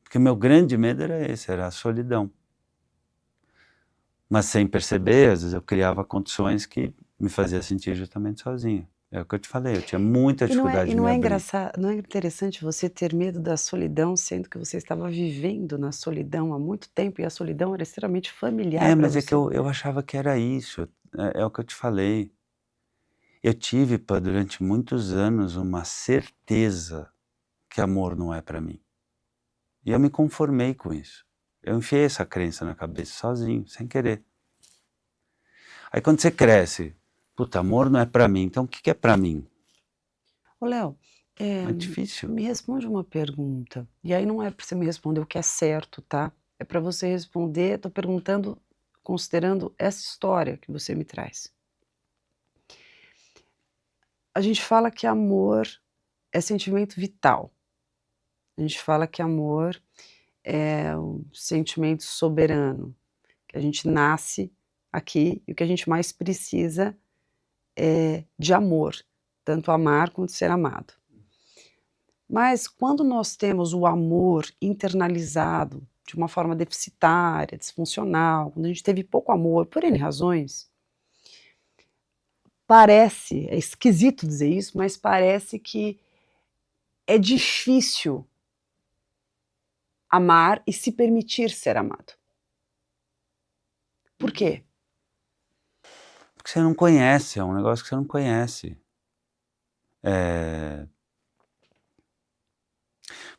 Porque meu grande medo era esse, era a solidão. Mas sem perceber, às vezes eu criava condições que me fazia sentir justamente sozinho. É o que eu te falei, eu tinha muita dificuldade E de não me é abrir. engraçado, não é interessante você ter medo da solidão, sendo que você estava vivendo na solidão há muito tempo e a solidão era extremamente familiar para Mas é que você? eu achava que era isso, é o que eu te falei. Eu tive durante muitos anos uma certeza que amor não é para mim. E eu me conformei com isso. Eu enfiei essa crença na cabeça sozinho, sem querer. Aí quando você cresce, puta, amor não é para mim, então o que é para mim? Ô Léo, É difícil. me responde uma pergunta, e aí não é para você me responder o que é certo, tá, é para você responder, tô perguntando considerando essa história que você me traz. A gente fala que amor é sentimento vital, a gente fala que amor é um sentimento soberano, que a gente nasce aqui e o que a gente mais precisa é de amor, tanto amar quanto ser amado. Mas quando nós temos o amor internalizado de uma forma deficitária, disfuncional, quando a gente teve pouco amor, por N razões, parece, é esquisito dizer isso, mas parece que é difícil amar e se permitir ser amado. Por quê? Porque você não conhece, é um negócio que você não conhece.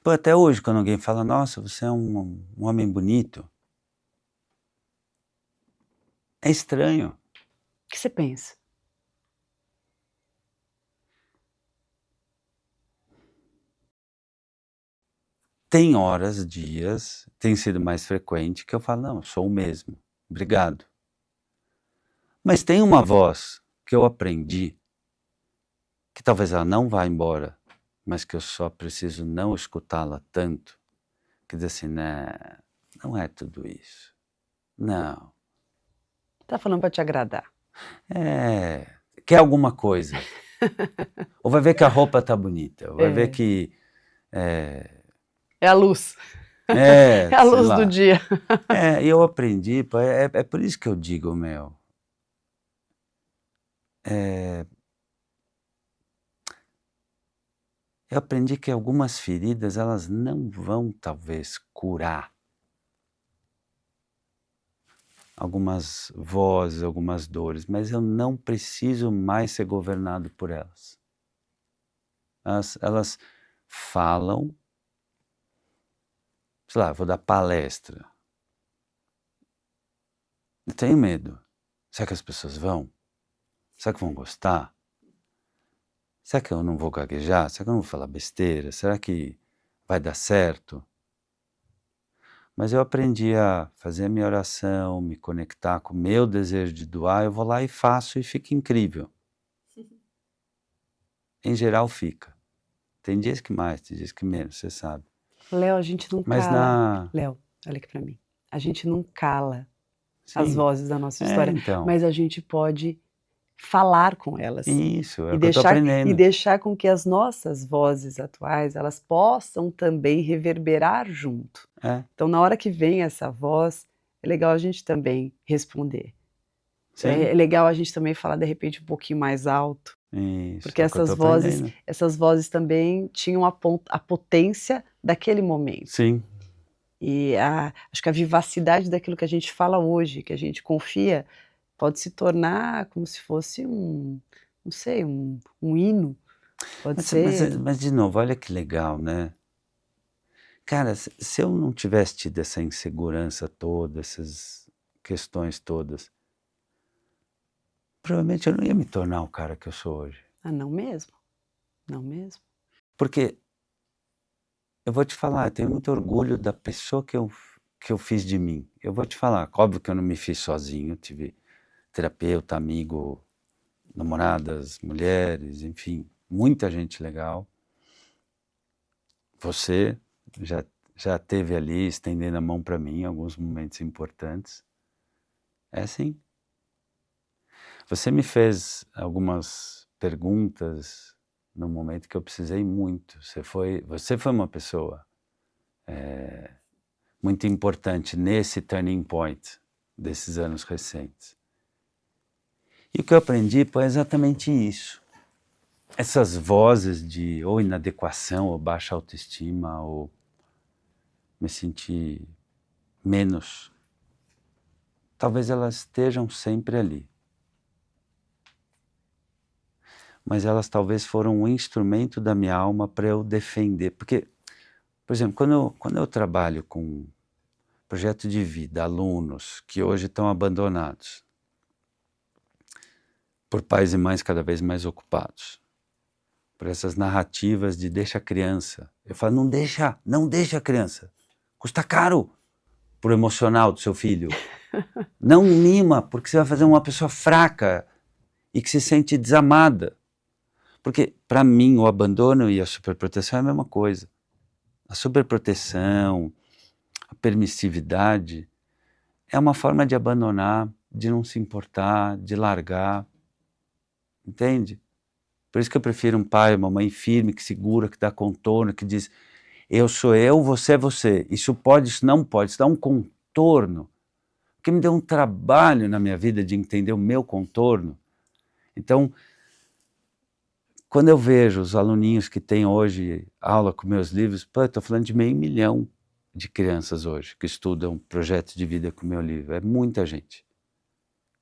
Pô, até hoje quando alguém fala: "Nossa, você é um homem bonito", é estranho. O que você pensa? Tem horas, dias, tem sido mais frequente que eu falo: "Não, eu sou o mesmo, obrigado". Mas tem uma voz que eu aprendi, que talvez ela não vá embora, mas que eu só preciso não escutá-la tanto, que diz assim: "Né, não é tudo isso. Não, Tá falando pra te agradar. quer alguma coisa". Ou vai ver que a roupa tá bonita, ou vai ver É, que, é a luz. É a sei luz do lá. dia. Eu aprendi, pô, é por isso que eu digo, meu, eh, eu aprendi que algumas feridas elas não vão talvez curar. Algumas vozes, algumas dores, mas eu não preciso mais ser governado por elas. Elas falam, sei lá, vou dar palestra. Eu tenho medo. Será que as pessoas vão? Será que vão gostar? Será que eu não vou gaguejar? Será que eu não vou falar besteira? Será que vai dar certo? Mas eu aprendi a fazer a minha oração, me conectar com o meu desejo de doar, eu vou lá e faço e fica incrível. Em geral fica. Tem dias que mais, tem dias que menos, você sabe. Léo, a gente não Mas cala. Léo, olha aqui pra mim. A gente não cala as sim, vozes da nossa história, então, mas a gente pode falar com elas isso, é e o que eu tô aprendendo. deixar com que as nossas vozes atuais, elas possam também reverberar junto. É, Então, na hora que vem essa voz, é legal a gente também responder. sim, É legal a gente também falar, de repente, um pouquinho mais alto, isso, porque é o que eu tô aprendendo. essas vozes também tinham a potência daquele momento. Sim, E acho que a vivacidade daquilo que a gente fala hoje, que a gente confia, pode se tornar como se fosse não sei, um hino, pode ser. mas de novo, olha que legal, né. Cara, se eu não tivesse tido essa insegurança toda, essas questões todas, provavelmente eu não ia me tornar o cara que eu sou hoje. Ah, não mesmo, não mesmo. Porque eu vou te falar, eu tenho muito orgulho da pessoa que eu fiz de mim. Eu vou te falar, óbvio que eu não me fiz sozinho, tive terapeuta, amigo, namoradas, mulheres, enfim, muita gente legal. Você já esteve ali estendendo a mão para mim em alguns momentos importantes. É assim. Você me fez algumas perguntas no momento que eu precisei muito. Você foi uma pessoa muito importante nesse turning point desses anos recentes. E o que eu aprendi foi exatamente isso. Essas vozes de ou inadequação, ou baixa autoestima, ou me sentir menos, talvez elas estejam sempre ali. Mas elas talvez foram um instrumento da minha alma para eu defender. Porque, por exemplo, quando eu trabalho com projeto de vida, alunos que hoje estão abandonados por pais e mães cada vez mais ocupados, por essas narrativas de deixa a criança. Eu falo, não deixa a criança. Custa caro pro emocional do seu filho. Não mima, porque você vai fazer uma pessoa fraca e que se sente desamada. Porque, para mim, o abandono e a superproteção é a mesma coisa. A superproteção, a permissividade, é uma forma de abandonar, de não se importar, de largar, entende? Por isso que eu prefiro um pai, uma mãe firme, que segura, que dá contorno, que diz: Eu sou eu, você é você. Isso pode, isso não pode, isso dá um contorno, que me deu um trabalho na minha vida de entender o meu contorno. Então, quando eu vejo os aluninhos que têm hoje aula com meus livros, pô, eu estou falando de 500 mil de crianças hoje que estudam projeto de vida com o meu livro. É muita gente.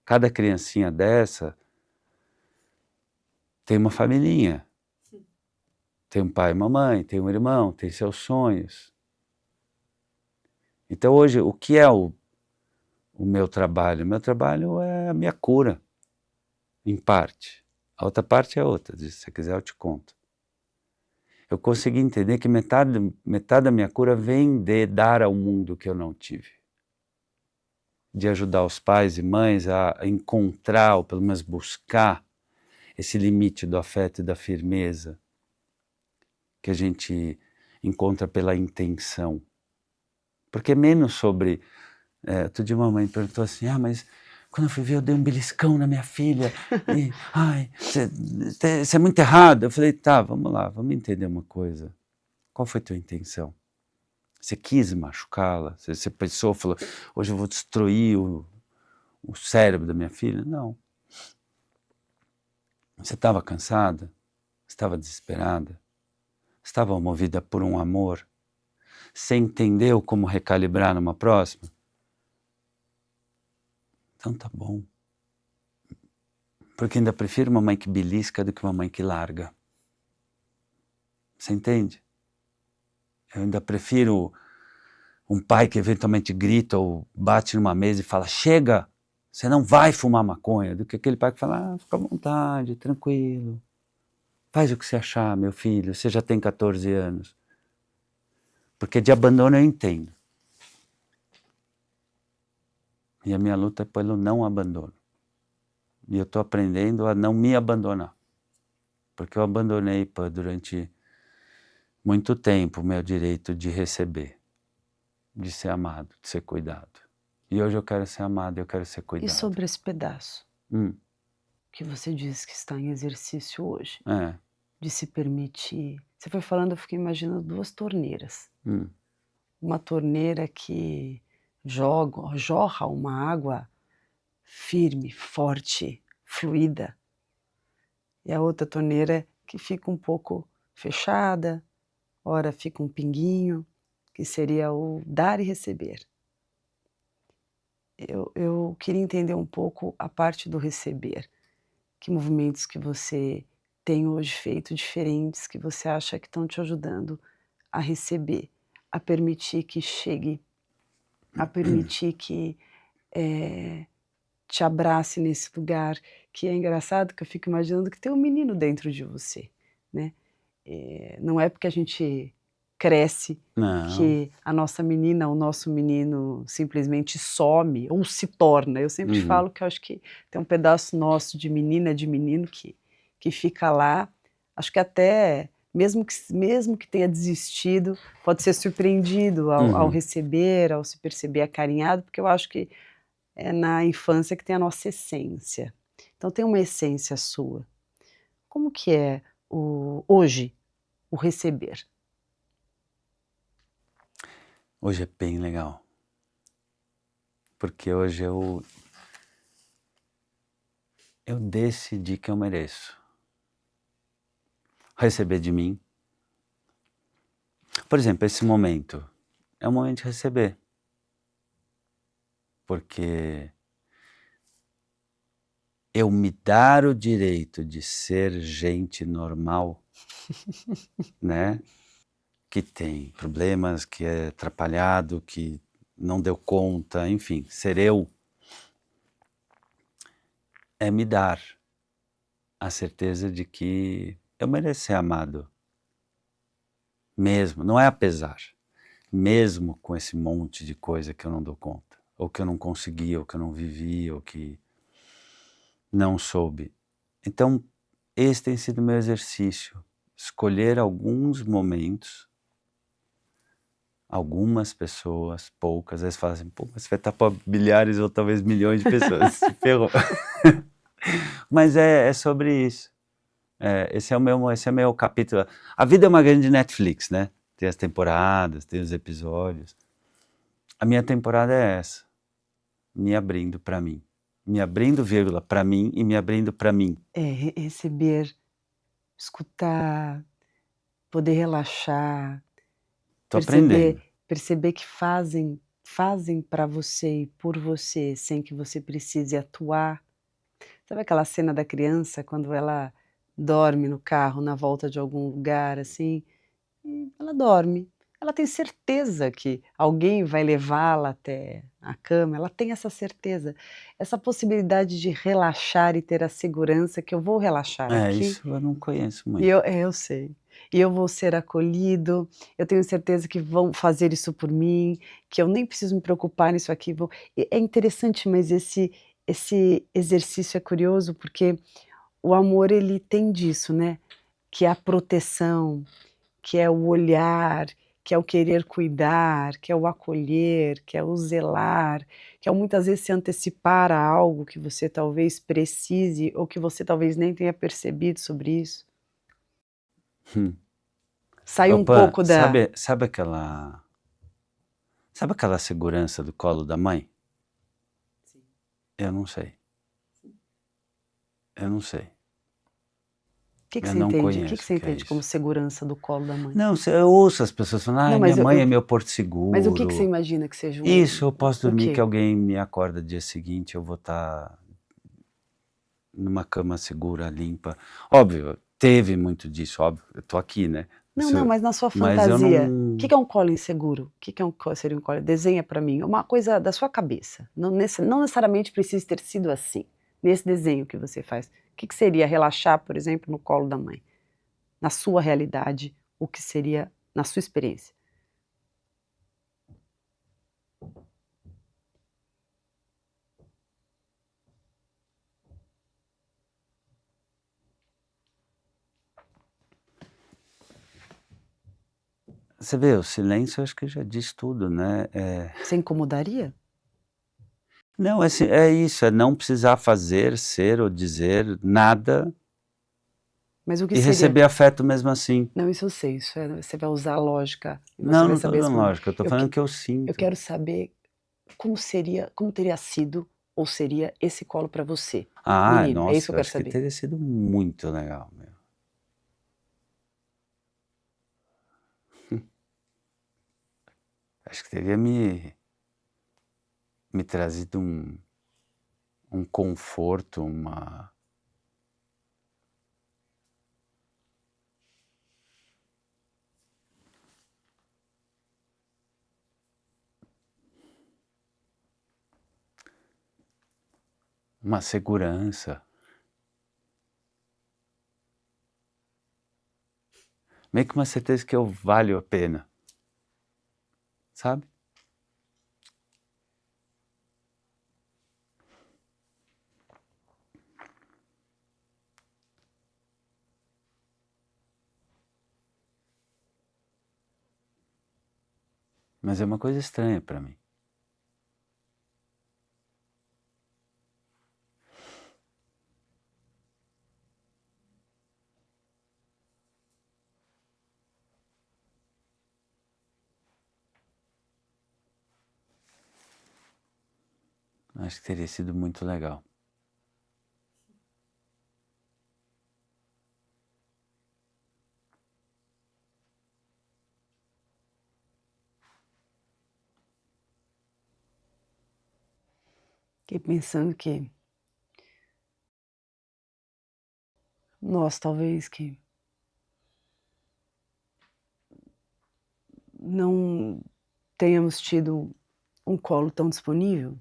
Cada criancinha dessa tem uma familhinha. Tem um pai e mamãe, tem um irmão, tem seus sonhos. Então hoje, o que é o meu trabalho? O meu trabalho é a minha cura, em parte. A outra parte é outra, se você quiser eu te conto. Eu consegui entender que metade da minha cura vem de dar ao mundo o que eu não tive. De ajudar os pais e mães a encontrar, ou pelo menos buscar, esse limite do afeto e da firmeza que a gente encontra pela intenção. Porque é menos sobre... outro dia uma mãe perguntou assim, mas quando eu fui ver eu dei um beliscão na minha filha, e, isso é muito errado. Eu falei, tá, vamos lá, vamos entender uma coisa. Qual foi a tua intenção? Você quis machucá-la? Você pensou, falou, hoje eu vou destruir o cérebro da minha filha? Não. Você estava cansada? Você estava desesperada? Estava movida por um amor? Você entendeu como recalibrar numa próxima? Então tá bom. Porque ainda prefiro uma mãe que belisca do que uma mãe que larga. Você entende? Eu ainda prefiro um pai que eventualmente grita ou bate numa mesa e fala, chega, você não vai fumar maconha, do que aquele pai que fala, fica à vontade, tranquilo. Faz o que você achar, meu filho, você já tem 14 anos. Porque de abandono eu entendo. E a minha luta é pelo não abandono. E eu estou aprendendo a não me abandonar. Porque eu abandonei durante muito tempo o meu direito de receber, de ser amado, de ser cuidado. E hoje eu quero ser amado, eu quero ser cuidado. E sobre esse pedaço que você diz que está em exercício hoje, de se permitir... Você foi falando, eu fiquei imaginando 2 torneiras. Uma torneira que jorra uma água firme, forte, fluida. E a outra torneira que fica um pouco fechada, ora fica um pinguinho, que seria o dar e receber. Eu queria entender um pouco a parte do receber. Que movimentos que você tem hoje feito diferentes, que você acha que estão te ajudando a receber, a permitir que chegue, a permitir que te abrace nesse lugar, que é engraçado que eu fico imaginando que tem um menino dentro de você, né? Não é porque a gente cresce que a nossa menina, o nosso menino simplesmente some ou se torna. Eu sempre falo que eu acho que tem um pedaço nosso de menina, de menino que fica lá, acho que até, mesmo que tenha desistido, pode ser surpreendido ao receber, ao se perceber acarinhado, porque eu acho que é na infância que tem a nossa essência. Então tem uma essência sua. Como que é hoje o receber? Hoje é bem legal. Porque hoje eu decidi que eu mereço receber de mim. Por exemplo, esse momento é um momento de receber. Porque eu me dar o direito de ser gente normal, né? Que tem problemas, que é atrapalhado, que não deu conta, enfim, ser eu, é me dar a certeza de que eu mereço ser amado. Mesmo, não é apesar, mesmo com esse monte de coisa que eu não dou conta, ou que eu não consegui, ou que eu não vivi, ou que não soube. Então, esse tem sido o meu exercício, escolher alguns momentos, algumas pessoas, poucas, às vezes falam assim, pô, mas você vai estar para bilhares ou talvez milhões de pessoas, se ferrou. Mas é sobre isso. Esse é o meu capítulo. A vida é uma grande Netflix, né? tem as temporadas, tem os episódios. A minha temporada é essa, me abrindo para mim. Me abrindo, vírgula, para mim e me abrindo para mim. Receber, escutar, poder relaxar, Tô aprendendo. perceber que fazem para você e por você, sem que você precise atuar. Sabe aquela cena da criança quando ela dorme no carro na volta de algum lugar, assim, e ela dorme. Ela tem certeza que alguém vai levá-la até a cama, ela tem essa certeza, essa possibilidade de relaxar e ter a segurança que eu vou relaxar É, aqui isso eu não conheço e muito. eu sei. E eu vou ser acolhido, eu tenho certeza que vão fazer isso por mim, que eu nem preciso me preocupar nisso aqui, vou é interessante, mas esse exercício é curioso, porque o amor ele tem disso, né, que é a proteção, que é o olhar, que é o querer cuidar, que é o acolher, que é o zelar, que é muitas vezes se antecipar a algo que você talvez precise ou que você talvez nem tenha percebido sobre isso. Hum. Sair um Opa, pouco da sabe aquela segurança do colo da mãe? Sim. Eu não sei. Eu não sei. Que Eu você não entende? O que conheço o você que é entende como isso. segurança do colo da mãe? Não, eu ouço as pessoas falando: Não, "Ai, minha mas mãe é meu porto mas o que você seguro". imagina que seja Isso, eu posso o dormir que quê? alguém me acorda no dia seguinte, eu vou estar numa cama segura, limpa. Óbvio, teve muito disso, óbvio, eu tô aqui, né. Não, não, mas na sua Mas eu fantasia, o não que é um colo inseguro? O que é seria um colo? Desenha pra mim, uma coisa da sua cabeça, não necessariamente precisa ter sido assim, nesse desenho que você faz. O que seria relaxar, por exemplo, no colo da mãe? Na sua realidade, o que seria na sua experiência? você vê, o silêncio acho que já diz tudo, né, Você incomodaria? não, é isso, é não precisar fazer, ser ou dizer nada Mas o que e seria? receber afeto mesmo assim. Não, isso eu sei, isso você vai usar a lógica e você Não, vai não tô saber dando responder. lógica, eu tô Eu falando que que eu eu sinto. quero saber como teria sido ou seria esse colo pra você, Ah, menino, é isso que nossa, eu eu quero acho que saber. teria sido muito legal, meu. Acho que teria me trazido um conforto, uma segurança, meio que uma certeza que eu valho a pena, sabe? Mas é uma coisa estranha pra mim. Acho que teria sido muito legal. Fiquei pensando que nós talvez que não tenhamos tido um colo tão disponível,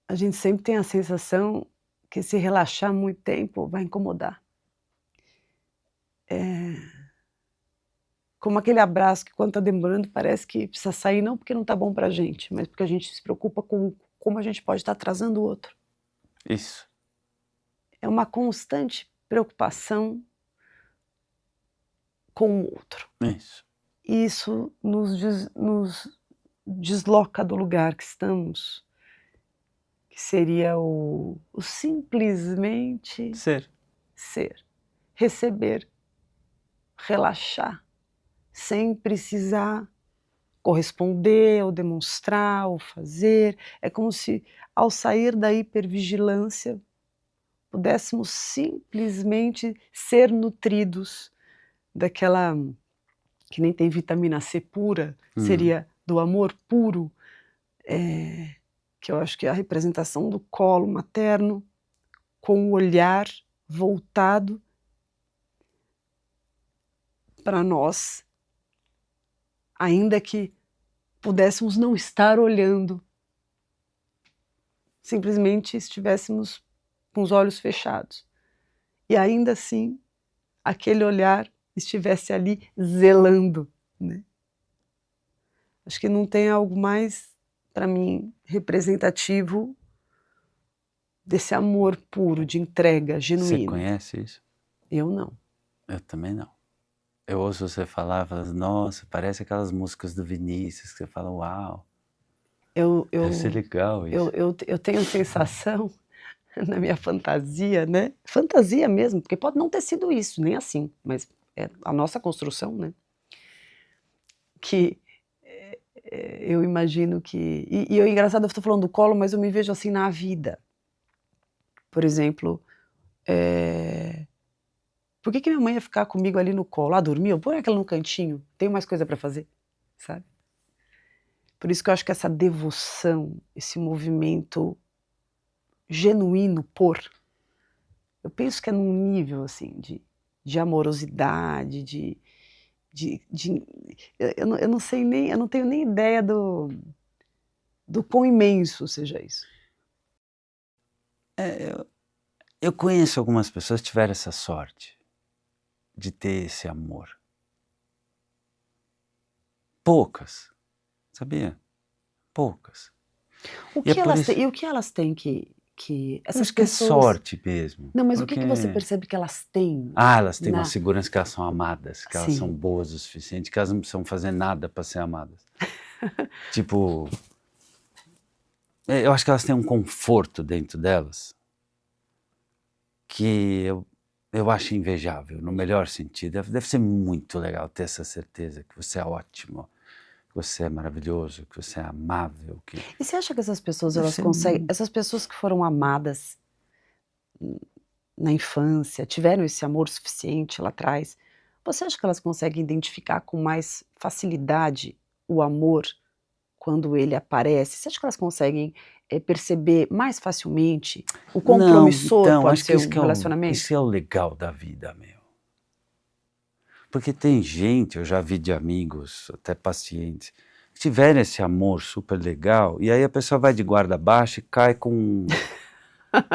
a gente sempre tem a sensação que se relaxar muito tempo vai incomodar. Como aquele abraço que quando tá demorando parece que precisa sair, não porque não tá bom pra gente, mas porque a gente se preocupa com como a gente pode estar atrasando o outro. Isso, É uma constante preocupação com o outro. isso. E isso nos desloca do lugar que estamos, que seria o simplesmente Ser. ser, receber, relaxar, sem precisar corresponder ou demonstrar ou fazer. É como se, ao sair da hipervigilância, pudéssemos simplesmente ser nutridos daquela que nem tem vitamina C pura, seria do amor puro, que eu acho que é a representação do colo materno, com o olhar voltado para nós, ainda que pudéssemos não estar olhando, simplesmente estivéssemos com os olhos fechados. E ainda assim, aquele olhar estivesse ali zelando, né? Acho que não tem algo mais, para mim, representativo desse amor puro, de entrega Você genuína. conhece isso? Eu não. Eu também não. Eu ouço você falar, falo, nossa, parece aquelas músicas do Vinícius, que você fala, uau, deve ser legal isso. Eu tenho a sensação, na minha fantasia, né, fantasia mesmo, porque pode não ter sido isso, nem assim, mas é a nossa construção, né, que, eu imagino que e o engraçado, eu estou falando do colo, mas eu me vejo assim na vida. Por exemplo, por que minha mãe ia ficar comigo ali no colo? Ah, dormiu? Põe aquela no cantinho, tenho mais coisa para fazer, sabe. Por isso que eu acho que essa devoção, esse movimento genuíno por, eu penso que é num nível, assim, de amorosidade, de eu não sei nem, eu não tenho nem ideia do quão imenso seja isso. Eu conheço algumas pessoas que tiveram essa sorte de ter esse amor. Poucas, sabia? Poucas. O E é que por elas isso, têm e o que elas têm que eu essas acho que é pessoas, sorte mesmo, não, mas o porque que você percebe que elas têm elas têm uma na segurança que elas são amadas, que elas são sim. boas o suficiente, que elas não precisam fazer nada para ser amadas. Tipo, eu acho que elas têm um conforto dentro delas que eu acho invejável, no melhor sentido. Deve ser muito legal ter essa certeza que você é ótimo, que você é maravilhoso, que você é amável, que E você acha que essas pessoas, deve elas ser conseguem, essas pessoas que foram amadas na infância, tiveram esse amor suficiente lá atrás, você acha que elas conseguem identificar com mais facilidade o amor quando ele aparece? Você acha que elas conseguem, perceber mais facilmente o quão Não, promissor então, pode acho que ser um isso relacionamento? que é o legal da vida, meu. Porque tem gente, eu já vi de amigos, até pacientes, que tiveram esse amor super legal, e aí a pessoa vai de guarda baixa e cai com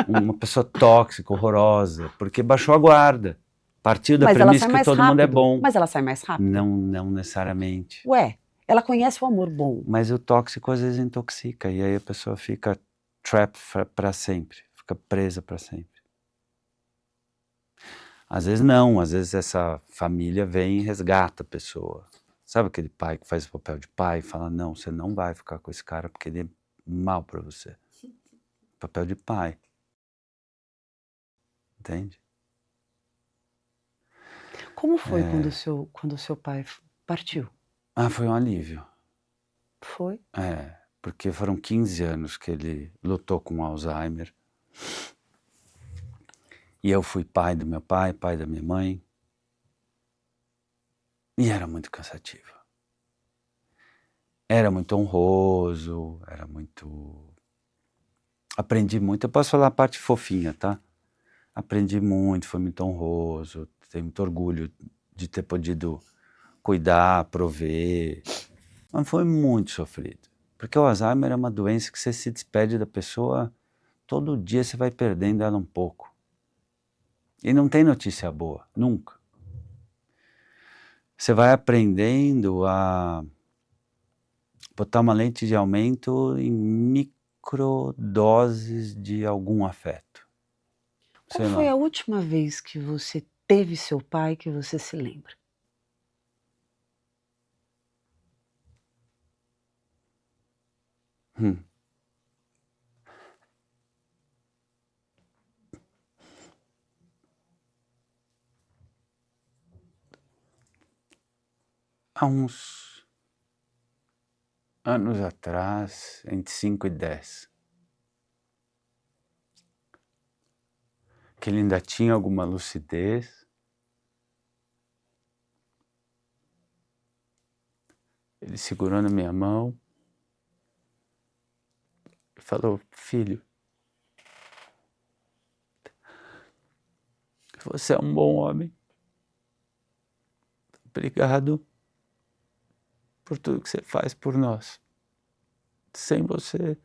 uma pessoa tóxica, horrorosa, porque baixou a guarda. Partiu da Mas ela premissa sai que mais todo mundo é rápido, bom. mas ela sai mais rápido. Não, não necessariamente. Ué, ela conhece o amor bom. Mas o tóxico às vezes intoxica, e aí a pessoa fica trapped para sempre, fica presa para sempre. Às vezes não, às vezes essa família vem e resgata a pessoa. Sabe aquele pai que faz o papel de pai e fala, não, você não vai ficar com esse cara porque ele é mal para você. Papel de pai. Entende? Como foi quando o seu pai partiu? Foi um alívio. Foi? Porque foram 15 anos que ele lutou com Alzheimer. E eu fui pai do meu pai da minha mãe. E era muito cansativo. Era muito honroso, era muito... Aprendi muito, eu posso falar a parte fofinha, tá? Aprendi muito, foi muito honroso, tenho muito orgulho de ter podido cuidar, prover, mas foi muito sofrido. Porque o Alzheimer é uma doença que você se despede da pessoa, todo dia você vai perdendo ela um pouco. E não tem notícia boa, nunca. Você vai aprendendo a botar uma lente de aumento em microdoses de algum afeto. Qual Sei foi lá. a última vez que você teve seu pai que você se lembra? Hum. há uns anos atrás, entre 5 e 10, que ele ainda tinha alguma lucidez, ele segurou na minha mão e falou: filho, você é um bom homem. Obrigado por tudo que você faz por nós. Sem você,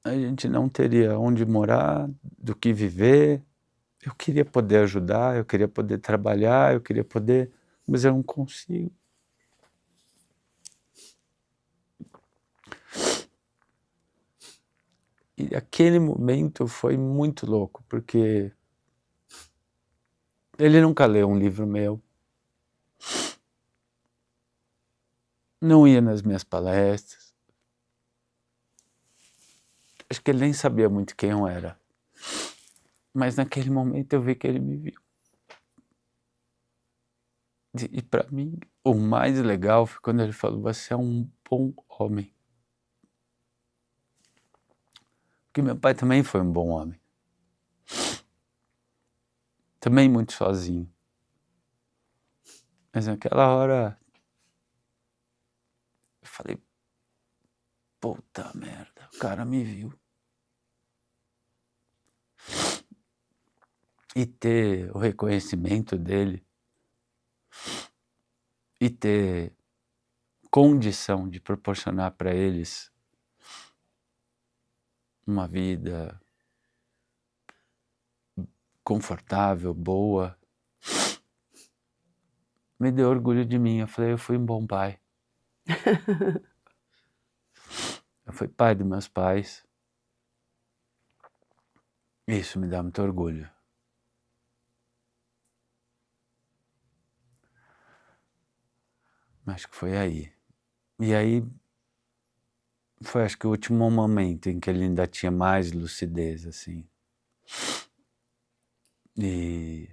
a gente não teria onde morar, do que viver. Eu queria poder ajudar, eu queria poder trabalhar, eu queria poder, mas eu não consigo. E aquele momento foi muito louco, porque ele nunca leu um livro meu, não ia nas minhas palestras, acho que ele nem sabia muito quem eu era, mas naquele momento eu vi que ele me viu. E para mim, o mais legal foi quando ele falou: você é um bom homem. Porque meu pai também foi um bom homem. Também muito sozinho. Mas naquela hora, eu falei: puta merda, o cara me viu. E ter o reconhecimento dele, e ter condição de proporcionar para eles uma vida confortável, boa, me deu orgulho de mim. Eu falei: eu fui um bom pai. Eu fui pai dos meus pais. Isso me dá muito orgulho. Acho que foi aí. E aí foi, acho que o último momento em que ele ainda tinha mais lucidez, assim. E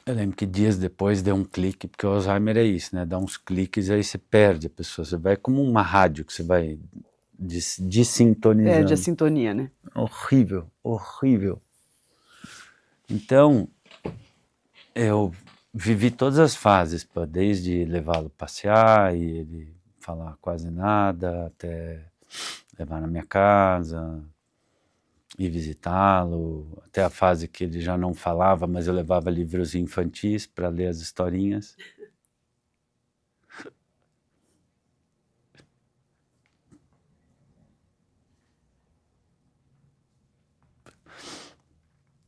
eu lembro que dias depois deu um clique, porque o Alzheimer é isso, né? Dá uns cliques e aí você perde a pessoa. Você vai como uma rádio que você vai desintonizando. Perde a sintonia, né? Horrível, horrível. Então, eu vivi todas as fases, desde levá-lo passear e ele falar quase nada, até levar na minha casa, ir visitá-lo, até a fase que ele já não falava, mas eu levava livros infantis para ler as historinhas.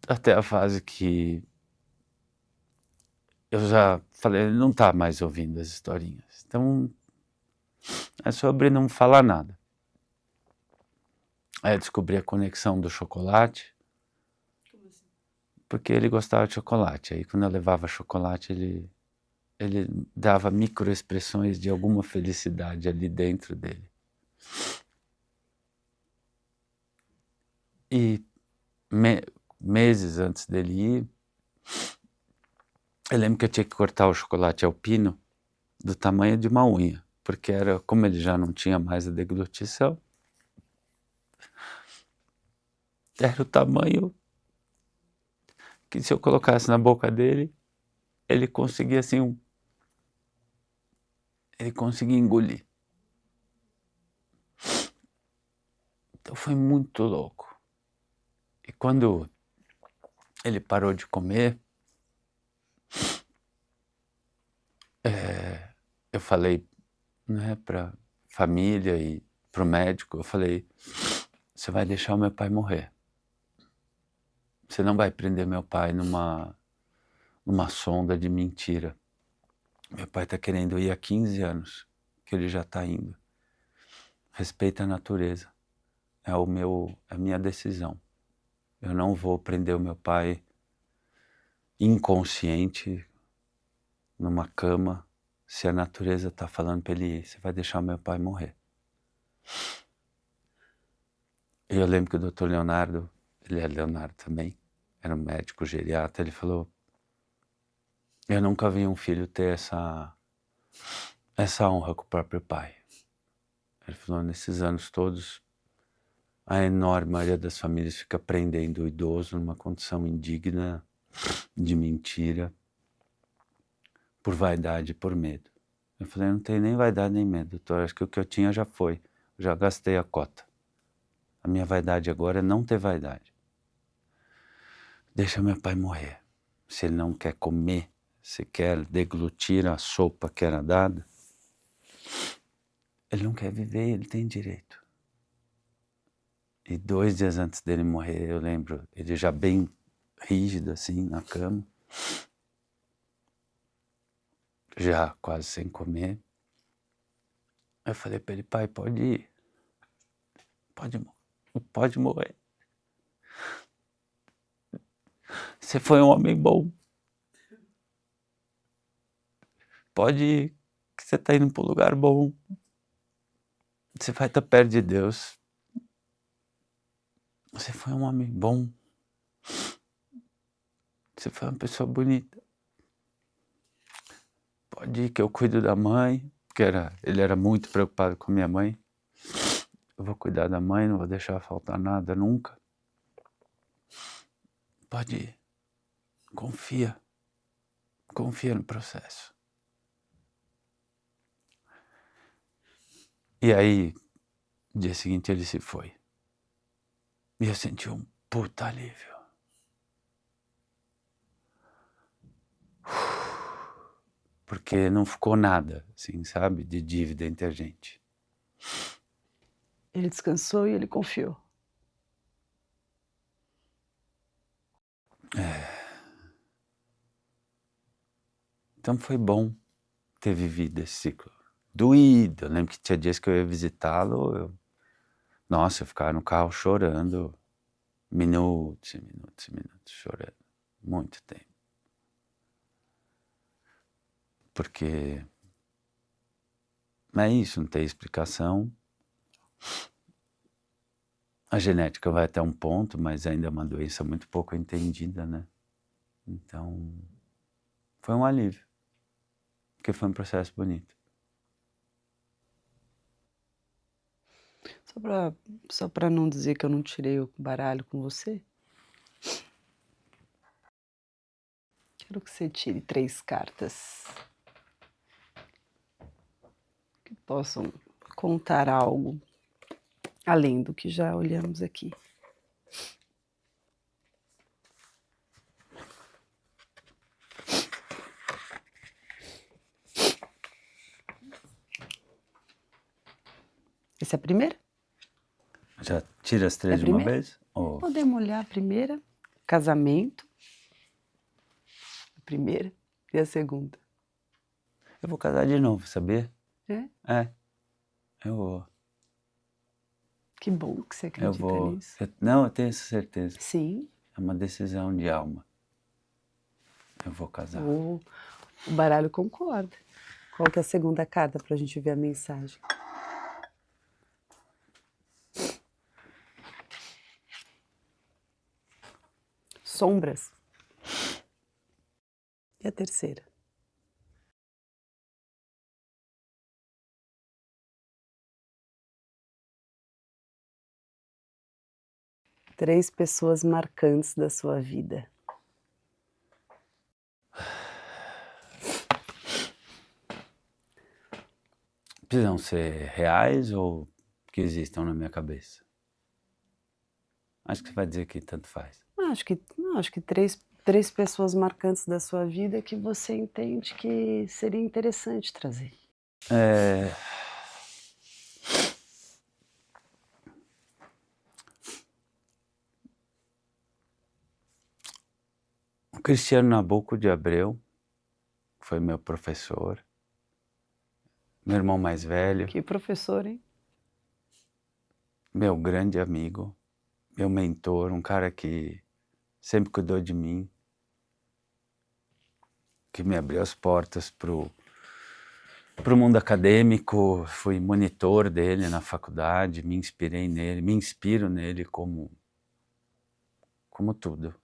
Até a fase que eu já falei: ele não está mais ouvindo as historinhas. Então, é sobre não falar nada. Aí eu descobri a conexão do chocolate. Como assim? Porque ele gostava de chocolate. Aí quando eu levava chocolate, ele dava microexpressões de alguma felicidade ali dentro dele. E meses antes dele ir, eu lembro que eu tinha que cortar o chocolate alpino do tamanho de uma unha, porque era, como ele já não tinha mais a deglutição, era o tamanho que se eu colocasse na boca dele, ele conseguia assim, ele conseguia engolir. Então foi muito louco. E quando ele parou de comer, eu falei, né, para família e para o médico, eu falei: você vai deixar o meu pai morrer. Você não vai prender meu pai numa sonda de mentira. Meu pai está querendo ir há 15 anos, que ele já está indo. Respeita a natureza. É a minha decisão. Eu não vou prender o meu pai inconsciente numa cama se a natureza está falando para ele ir. Você vai deixar o meu pai morrer. E eu lembro que o Dr. Leonardo, ele é Leonardo também, era um médico geriatra, ele falou, eu nunca vi um filho ter essa honra com o próprio pai. Ele falou, nesses anos todos, a enorme maioria das famílias fica prendendo o idoso numa condição indigna, de mentira, por vaidade e por medo. Eu falei, eu não tenho nem vaidade nem medo, doutor, acho que o que eu tinha já foi, já gastei a cota. A minha vaidade agora é não ter vaidade. Deixa meu pai morrer. Se ele não quer comer, se quer deglutir a sopa que era dada, ele não quer viver, ele tem direito. E 2 dias antes dele morrer, eu lembro, ele já bem rígido assim, na cama, já quase sem comer. Eu falei para ele, pai, pode ir, pode morrer. Você foi um homem bom. Pode ir, que você está indo para um lugar bom. Você vai estar perto de Deus. Você foi um homem bom. Você foi uma pessoa bonita. Pode ir que eu cuido da mãe, porque ele era muito preocupado com minha mãe. Eu vou cuidar da mãe, não vou deixar faltar nada nunca. Pode ir. Confia. Confia no processo. E aí, no dia seguinte ele se foi. E eu senti um puta alívio. Porque não ficou nada, assim, sabe, de dívida entre a gente. Ele descansou e ele confiou. Então foi bom ter vivido esse ciclo. Doído, eu lembro que tinha dias que eu ia visitá-lo, nossa, eu ficava no carro chorando, minutos e minutos e minutos chorando, muito tempo. Porque é isso, não tem explicação. A genética vai até um ponto, mas ainda é uma doença muito pouco entendida, né? Então, foi um alívio, porque foi um processo bonito. Só para não dizer que eu não tirei o baralho com você, quero que você tire 3 cartas que possam contar algo além do que já olhamos aqui. Essa é a primeira? Já tira as 3 É a de uma primeira? vez? Ou... Podemos olhar a primeira, casamento, a primeira e a segunda. Eu vou casar de novo, sabia? É? É, eu vou. Que bom que você Eu acredita vou. nisso. Não, eu tenho essa certeza. Sim. É uma decisão de alma. Eu vou casar. O baralho concorda. Qual que é a segunda carta para a gente ver a mensagem? Sombras. E a terceira? Três pessoas marcantes da sua vida. Precisam ser reais ou que existam na minha cabeça? Acho que você vai dizer que tanto faz. Acho que três pessoas marcantes da sua vida que você entende que seria interessante trazer. O Cristiano Nabuco de Abreu foi meu professor, meu irmão mais velho, Que professor, hein? meu grande amigo, meu mentor, um cara que sempre cuidou de mim, que me abriu as portas pro mundo acadêmico, fui monitor dele na faculdade, me inspirei nele, me inspiro nele como tudo.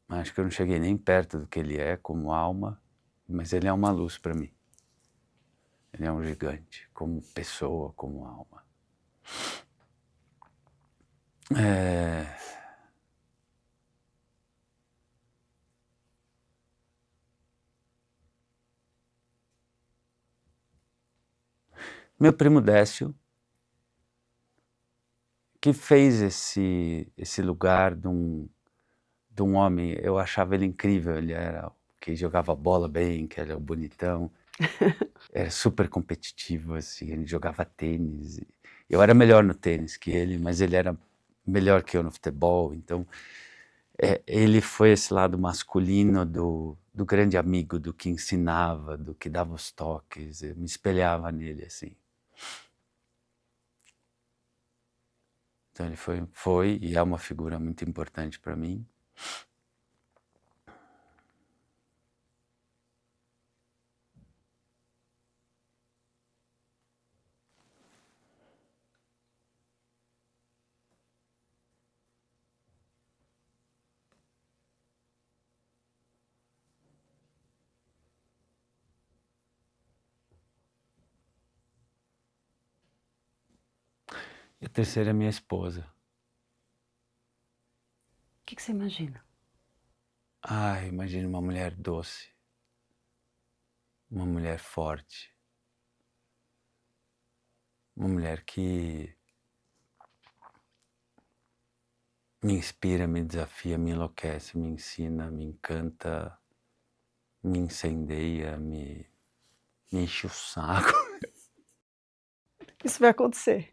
Acho que eu não cheguei nem perto do que ele é como alma, mas ele é uma luz para mim. Ele é um gigante, como pessoa, como alma. Meu primo Décio, que fez esse lugar de um homem, eu achava ele incrível, ele era que jogava bola bem, que era o bonitão, era super competitivo, assim, ele jogava tênis. Eu era melhor no tênis que ele, mas ele era melhor que eu no futebol, então ele foi esse lado masculino do grande amigo, do que ensinava, do que dava os toques, eu me espelhava nele, assim. Então ele foi e é uma figura muito importante para mim. E a terceira é minha esposa. O que você imagina? Imagino uma mulher doce, uma mulher forte, uma mulher que me inspira, me desafia, me enlouquece, me ensina, me encanta, me incendeia, me enche o saco. Isso vai acontecer.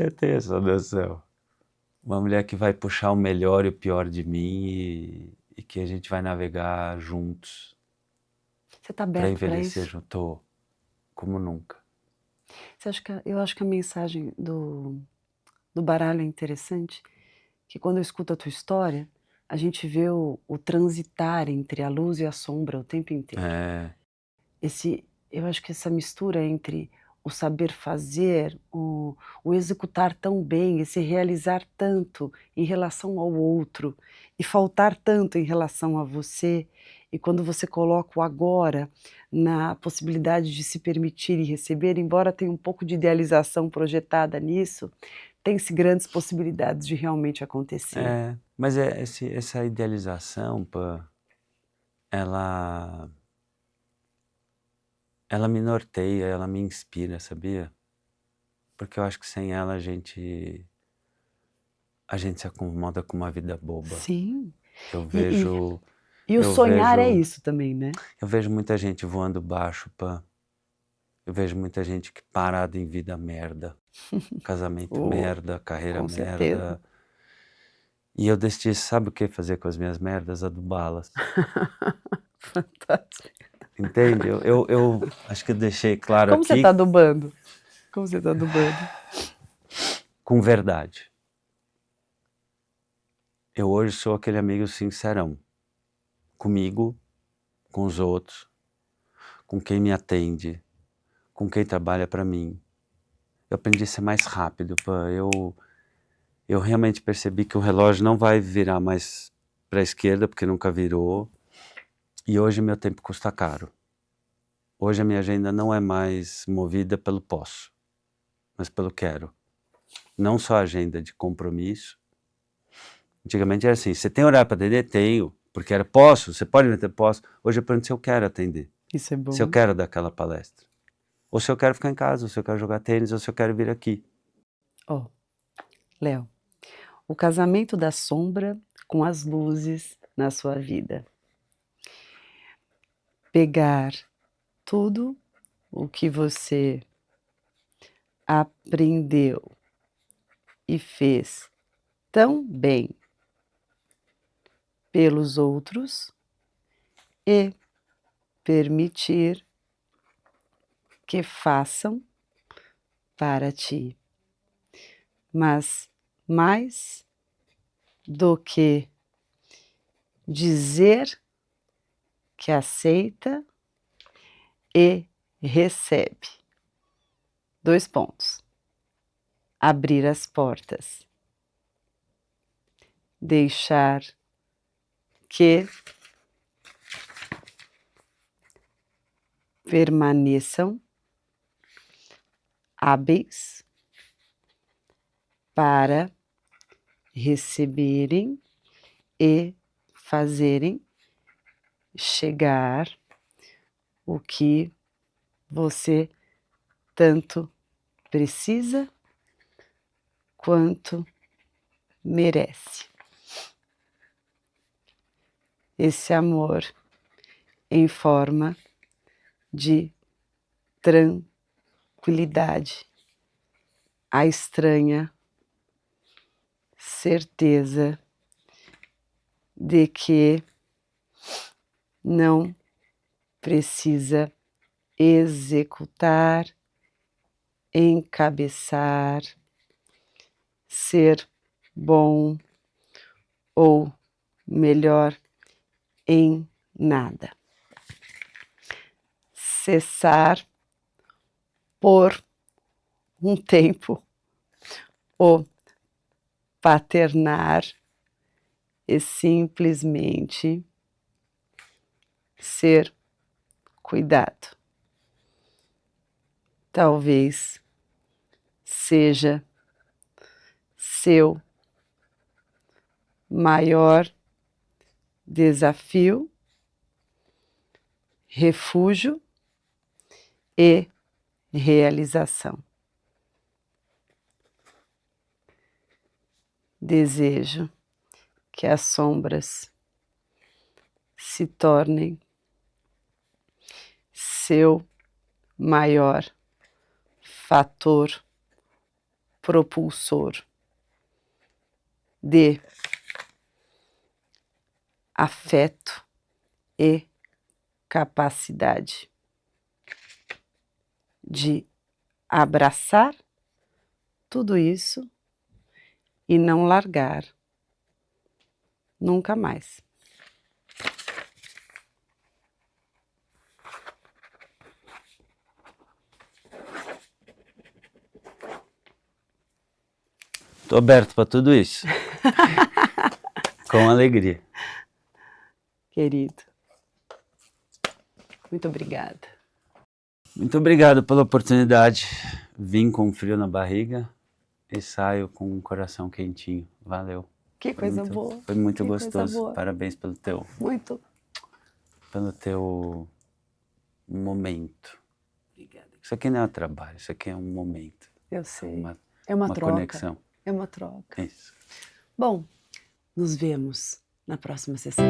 Eu tenho essa noção. Uma mulher que vai puxar o melhor e o pior de mim e que a gente vai navegar juntos Você está para aberto para envelhecer isso? junto. Tô, como nunca. Eu acho que a mensagem do baralho é interessante, que quando eu escuto a tua história, a gente vê o transitar entre a luz e a sombra o tempo inteiro. É, Eu acho que essa mistura entre o saber fazer, o executar tão bem, esse realizar tanto em relação ao outro e faltar tanto em relação a você, e quando você coloca o agora na possibilidade de se permitir e receber, embora tenha um pouco de idealização projetada nisso, tem-se grandes possibilidades de realmente acontecer. mas essa idealização, pô, ela me norteia, ela me inspira, sabia? Porque eu acho que sem ela a gente se acomoda com uma vida boba. Sim, Eu e vejo, e o eu sonhar é vejo, isso também, né. eu vejo muita gente voando baixo, pã. Eu vejo muita gente que parada em vida merda, casamento Oh, merda, carreira com certeza. merda. E eu decidi, sabe o que fazer com as minhas merdas? Adubá-las. Fantástico. Entende? Eu acho que eu deixei claro Como você está aqui adubando? Como você está adubando? com verdade. Eu hoje sou aquele amigo sincerão. Comigo, com os outros, com quem me atende, com quem trabalha para mim. Eu aprendi a ser mais rápido. Pã. Eu realmente percebi que o relógio não vai virar mais para a esquerda, porque nunca virou. E hoje meu tempo custa caro. Hoje a minha agenda não é mais movida pelo posso, mas pelo quero. Não só agenda de compromisso. Antigamente era assim, você tem horário para atender? Tenho. Porque era posso, você pode meter posso. Hoje eu pergunto se eu quero atender, Isso é se eu bom. quero dar aquela palestra. Ou se eu quero ficar em casa, ou se eu quero jogar tênis, ou se eu quero vir aqui. Ó, Léo, o casamento da sombra com as luzes na sua vida. Pegar tudo o que você aprendeu e fez tão bem pelos outros e permitir que façam para ti. Mas mais do que dizer que aceita e recebe. 2 pontos. Abrir as portas deixar que permaneçam hábeis para receberem e fazerem chegar o que você tanto precisa quanto merece. Esse amor em forma de tranquilidade, a estranha certeza de que não precisa executar, encabeçar, ser bom ou melhor em nada. Cessar por um tempo o paternar e simplesmente ser cuidado. Talvez seja seu maior desafio, refúgio e realização. Desejo que as sombras se tornem seu maior fator propulsor de afeto e capacidade de abraçar tudo isso e não largar nunca mais. Tô aberto para tudo isso. Com alegria. Querido, muito obrigada. Muito obrigado pela oportunidade. Vim com frio na barriga e saio com um coração quentinho. Valeu. Que coisa boa. Foi muito Que coisa gostoso. boa. Parabéns pelo teu momento. Obrigada. Isso aqui não é um trabalho, isso aqui é um momento. Eu sei. É uma troca. conexão. É uma troca. Isso. Bom, nos vemos na próxima sessão.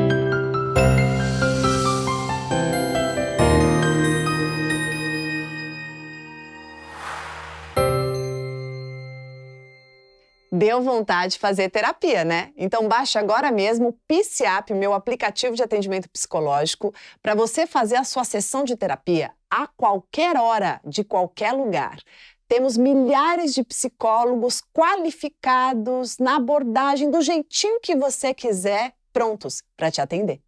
Deu vontade de fazer terapia, né? Então baixe agora mesmo o PCAP, meu aplicativo de atendimento psicológico, para você fazer a sua sessão de terapia a qualquer hora, de qualquer lugar. Temos milhares de psicólogos qualificados na abordagem do jeitinho que você quiser, prontos para te atender.